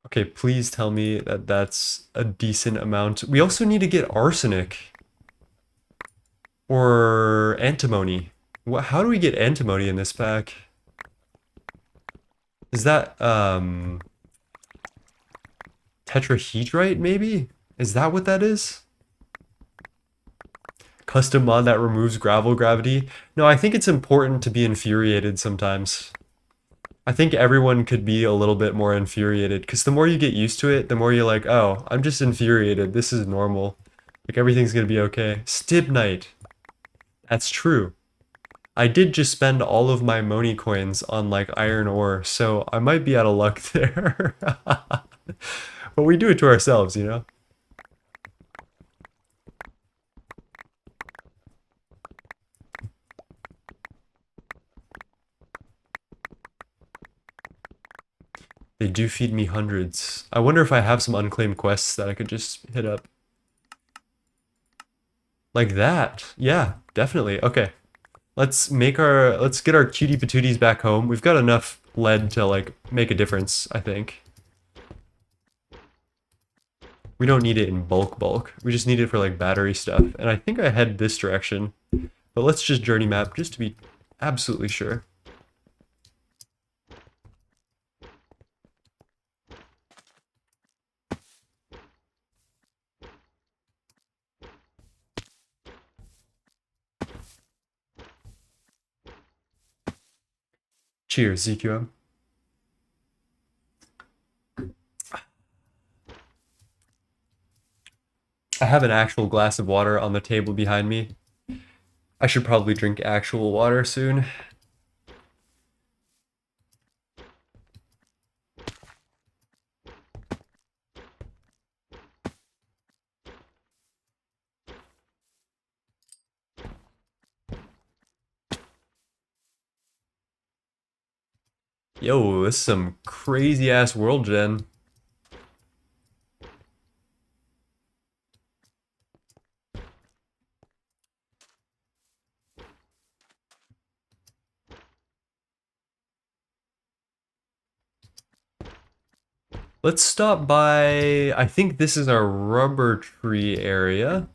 Okay, please tell me that that's a decent amount. We also need to get arsenic. Or antimony. How do we get antimony in this pack? Is that tetrahedrite maybe? Is that what that is? Custom mod that removes gravel gravity? No, I think it's important to be infuriated sometimes. I think everyone could be a little bit more infuriated because the more you get used to it, the more you're like, oh, I'm just infuriated. This is normal. Like everything's gonna be okay. Stibnite. That's true. I did just spend all of my Moni coins on like iron ore, so I might be out of luck there. But we do it to ourselves, you know? They do feed me hundreds. I wonder if I have some unclaimed quests that I could just hit up. Like that. Yeah, definitely. Okay. Let's get our cutie patooties back home. We've got enough lead to like make a difference, I think. We don't need it in bulk. We just need it for like battery stuff. And I think I head this direction. But let's just journey map just to be absolutely sure. Cheers, ZQM. I have an actual glass of water on the table behind me. I should probably drink actual water soon. Yo, this is some crazy ass world gen. Let's stop by, I think this is our rubber tree area.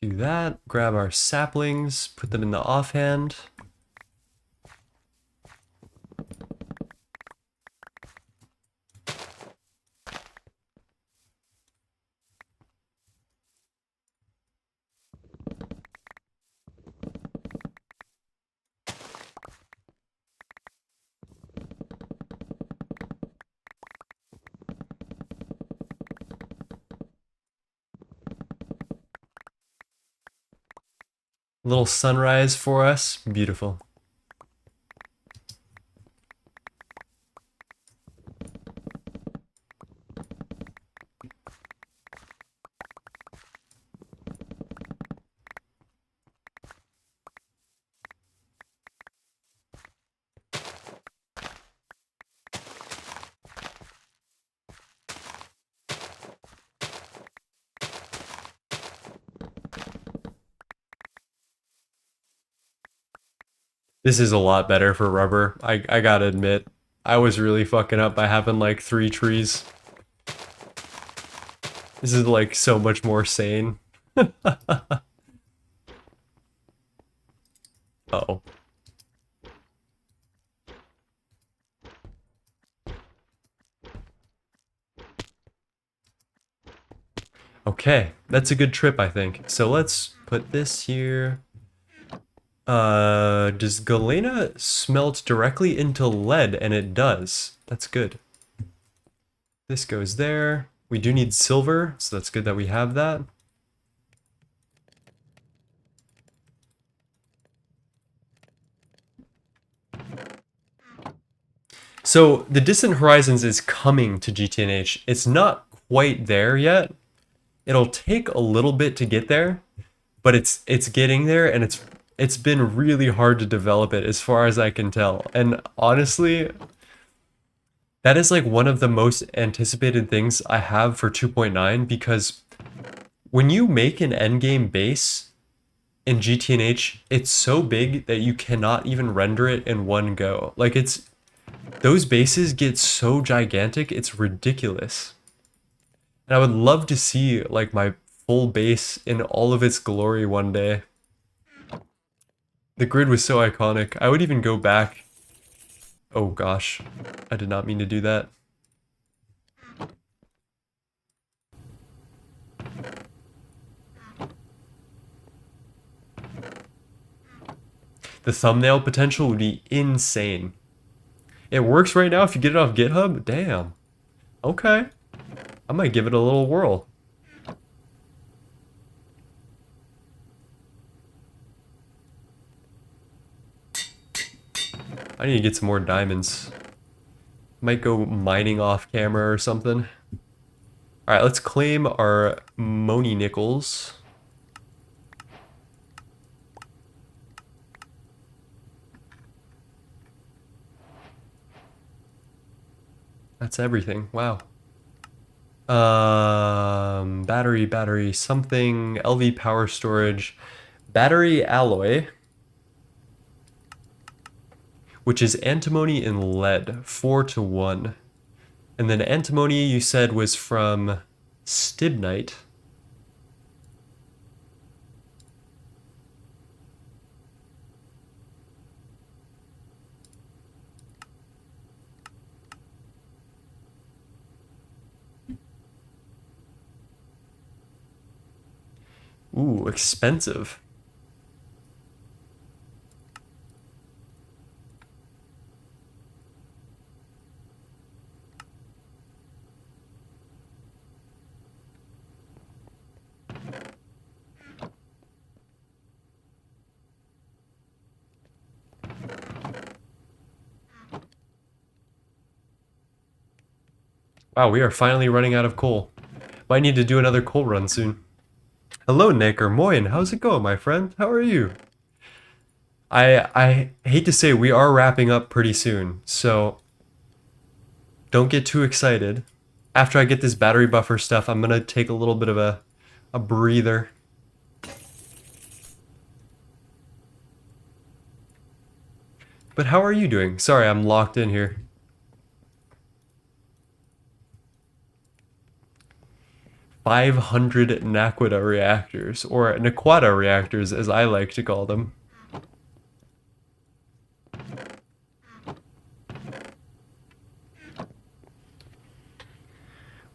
Do that, grab our saplings, put them in the offhand. Little sunrise for us, beautiful. This is a lot better for rubber, I gotta admit. I was really fucking up by having like 3 trees. This is like so much more sane. Uh-oh. Okay, that's a good trip, I think. So let's put this here. Does galena smelt directly into lead? And it does. That's good. This goes there. We do need silver, so that's good that we have that. So the Distant Horizons is coming to GTNH. It's not quite there yet. It'll take a little bit to get there, but it's getting there, and it's been really hard to develop it as far as I can tell. And honestly, that is like one of the most anticipated things I have for 2.9 because when you make an endgame base, in GTNH, it's so big that you cannot even render it in one go. Like it's those bases get so gigantic, it's ridiculous. And I would love to see like my full base in all of its glory one day. The grid was so iconic. I would even go back. Oh gosh, I did not mean to do that. The thumbnail potential would be insane. It works right now if you get it off GitHub? Damn. Okay. I might give it a little whirl. I need to get some more diamonds. Might go mining off camera or something. Alright, let's claim our Moni nickels. That's everything. Wow. Battery, something, LV power storage, battery alloy, which is antimony and lead, 4-1. And then antimony you said was from stibnite. Ooh, expensive. Wow, we are finally running out of coal. Might need to do another coal run soon. Hello, Nick or Moyen. How's it going, my friend? How are you? I hate to say we are wrapping up pretty soon, so don't get too excited. After I get this battery buffer stuff, I'm gonna take a little bit of a breather. But how are you doing? Sorry, I'm locked in here. 500 Naquita reactors, or Naquata reactors as I like to call them.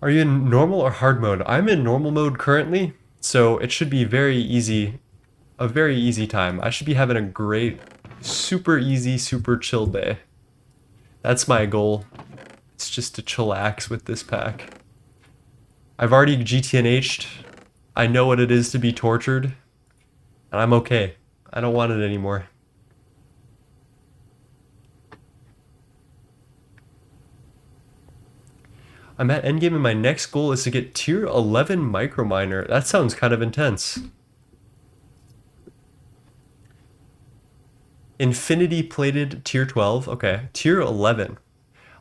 Are you in normal or hard mode? I'm in normal mode currently, so it should be very easy, a very easy time. I should be having a great, super easy, super chill day. That's my goal. It's just to chillax with this pack. I've already GTNH'd. I know what it is to be tortured, and I'm okay. I don't want it anymore. I'm at endgame and my next goal is to get tier 11 microminer. That sounds kind of intense. Infinity plated tier 12. Okay, tier 11.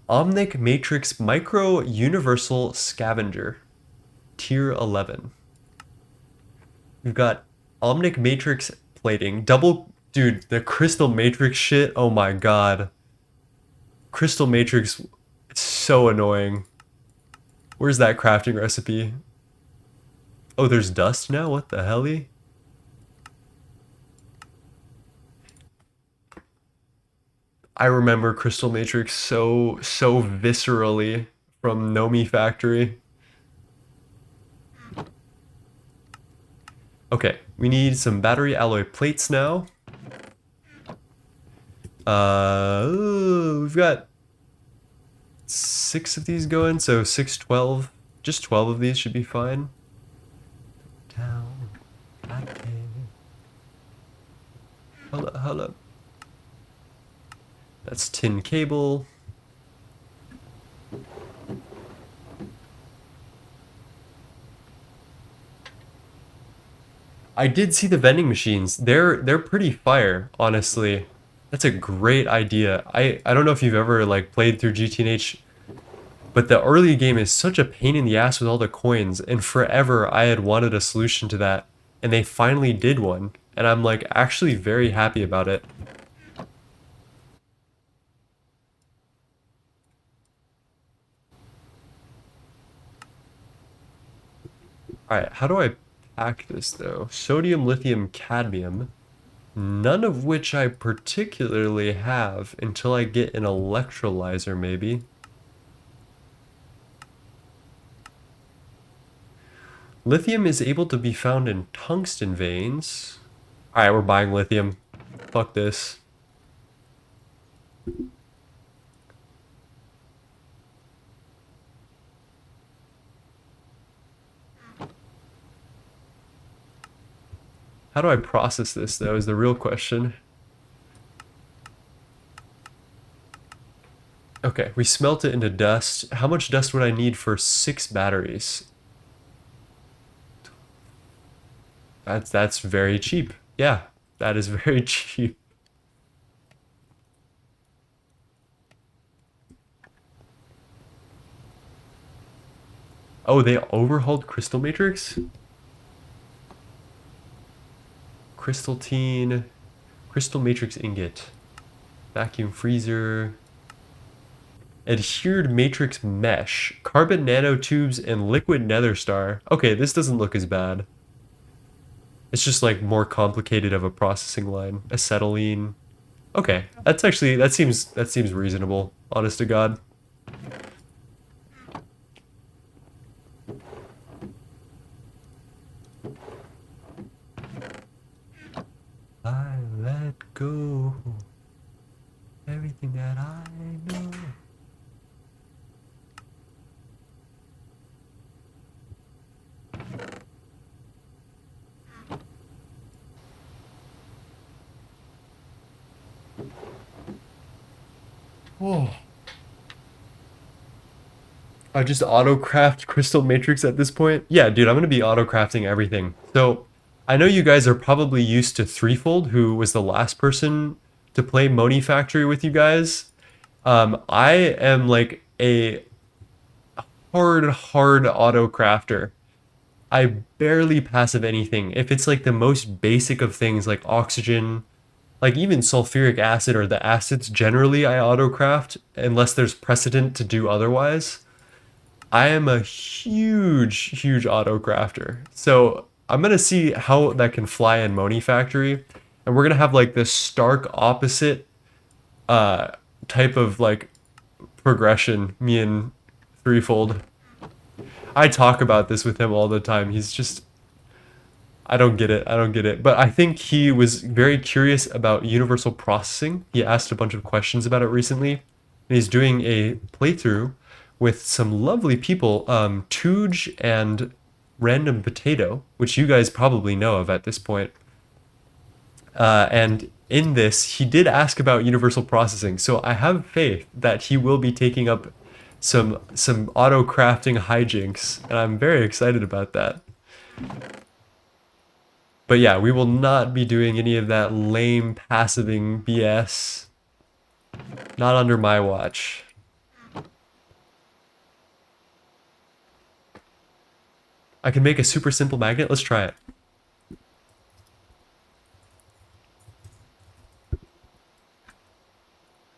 Omnic Matrix Micro Universal Scavenger. Tier 11. We've got Omnic Matrix plating. Double, dude, the Crystal Matrix shit. Oh my god. Crystal Matrix, it's so annoying. Where's that crafting recipe? Oh, there's dust now? What the helly? I remember Crystal Matrix so viscerally from Monifactory. Okay, we need some battery alloy plates now. We've got 6 of these going, so 6, 12. Just 12 of these should be fine. Hold up. That's tin cable. I did see the vending machines. They're pretty fire, honestly. That's a great idea. I don't know if you've ever like played through GTNH, but the early game is such a pain in the ass with all the coins, and forever I had wanted a solution to that, and they finally did one, and I'm like actually very happy about it. Alright, how do I pack this though? Sodium, lithium, cadmium. None of which I particularly have until I get an electrolyzer, maybe. Lithium is able to be found in tungsten veins. Alright, we're buying lithium. Fuck this. How do I process this, though, is the real question. Okay, we smelt it into dust. How much dust would I need for 6 batteries? That's very cheap. Yeah, that is very cheap. Oh, they overhauled Crystal Matrix? Crystaltine, Crystal Matrix ingot, vacuum freezer, adhered matrix mesh, carbon nanotubes, and liquid nether star. Okay, this doesn't look as bad. It's just like more complicated of a processing line. Acetylene. Okay, that seems reasonable. Honest to God. I let go everything that I know. Oh. I just auto-craft Crystal Matrix at this point? Yeah, dude, I'm gonna be auto-crafting everything. So, I know you guys are probably used to Threefold, who was the last person to play Monifactory with you guys. I am like a hard auto-crafter. I barely passive anything. If it's like the most basic of things like oxygen, like even sulfuric acid or the acids generally I auto-craft unless there's precedent to do otherwise. I am a huge auto crafter. So I'm gonna see how that can fly in Monifactory. And we're gonna have like this stark opposite uh type of like progression, me and Threefold. I talk about this with him all the time. He's just I don't get it. I don't get it. But I think he was very curious about universal processing. He asked a bunch of questions about it recently. And he's doing a playthrough with some lovely people, Tooge and Random Potato, which you guys probably know of at this point. And in this, he did ask about universal processing. So I have faith that he will be taking up some auto crafting hijinks, and I'm very excited about that. But yeah, we will not be doing any of that lame passiving BS. Not under my watch. I can make a super simple magnet. Let's try it.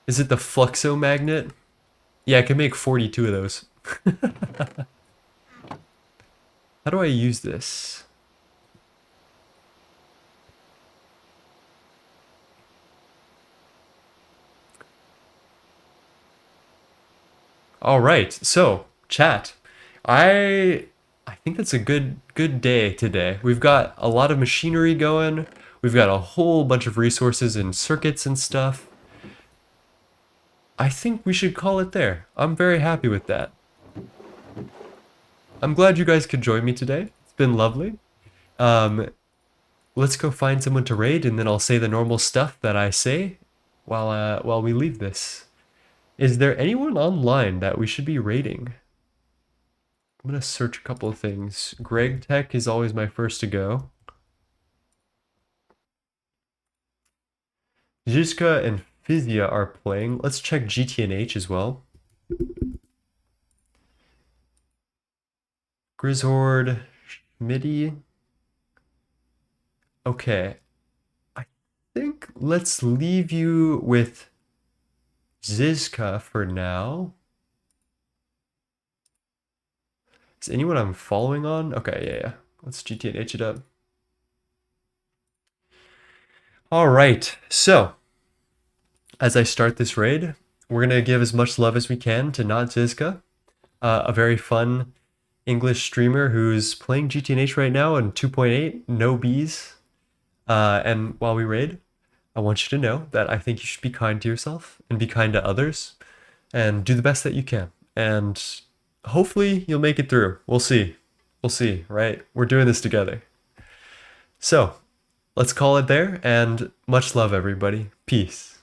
Is it the Fluxo magnet? Yeah, I can make 42 of those. How do I use this? All right, so chat. I think that's a good day today. We've got a lot of machinery going. We've got a whole bunch of resources and circuits and stuff. I think we should call it there. I'm very happy with that. I'm glad you guys could join me today. It's been lovely. Um, let's go find someone to raid, and then I'll say the normal stuff that I say while we leave this. Is there anyone online that we should be raiding? I'm gonna search a couple of things. Greg Tech is always my first to go. Jiska and Physia are playing. Let's check GTNH as well. Grizhord, Schmitty. Okay. think let's leave you with Zizka for now. Is anyone I'm following on? Okay, yeah. Let's GTNH it up. All right, so as I start this raid, we're gonna give as much love as we can to Not Zizka, a very fun English streamer who's playing GTNH right now on 2.8, no bees. And while we raid, I want you to know that I think you should be kind to yourself and be kind to others and do the best that you can. And hopefully you'll make it through. We'll see. We'll see, right? We're doing this together. So let's call it there and much love, everybody. Peace.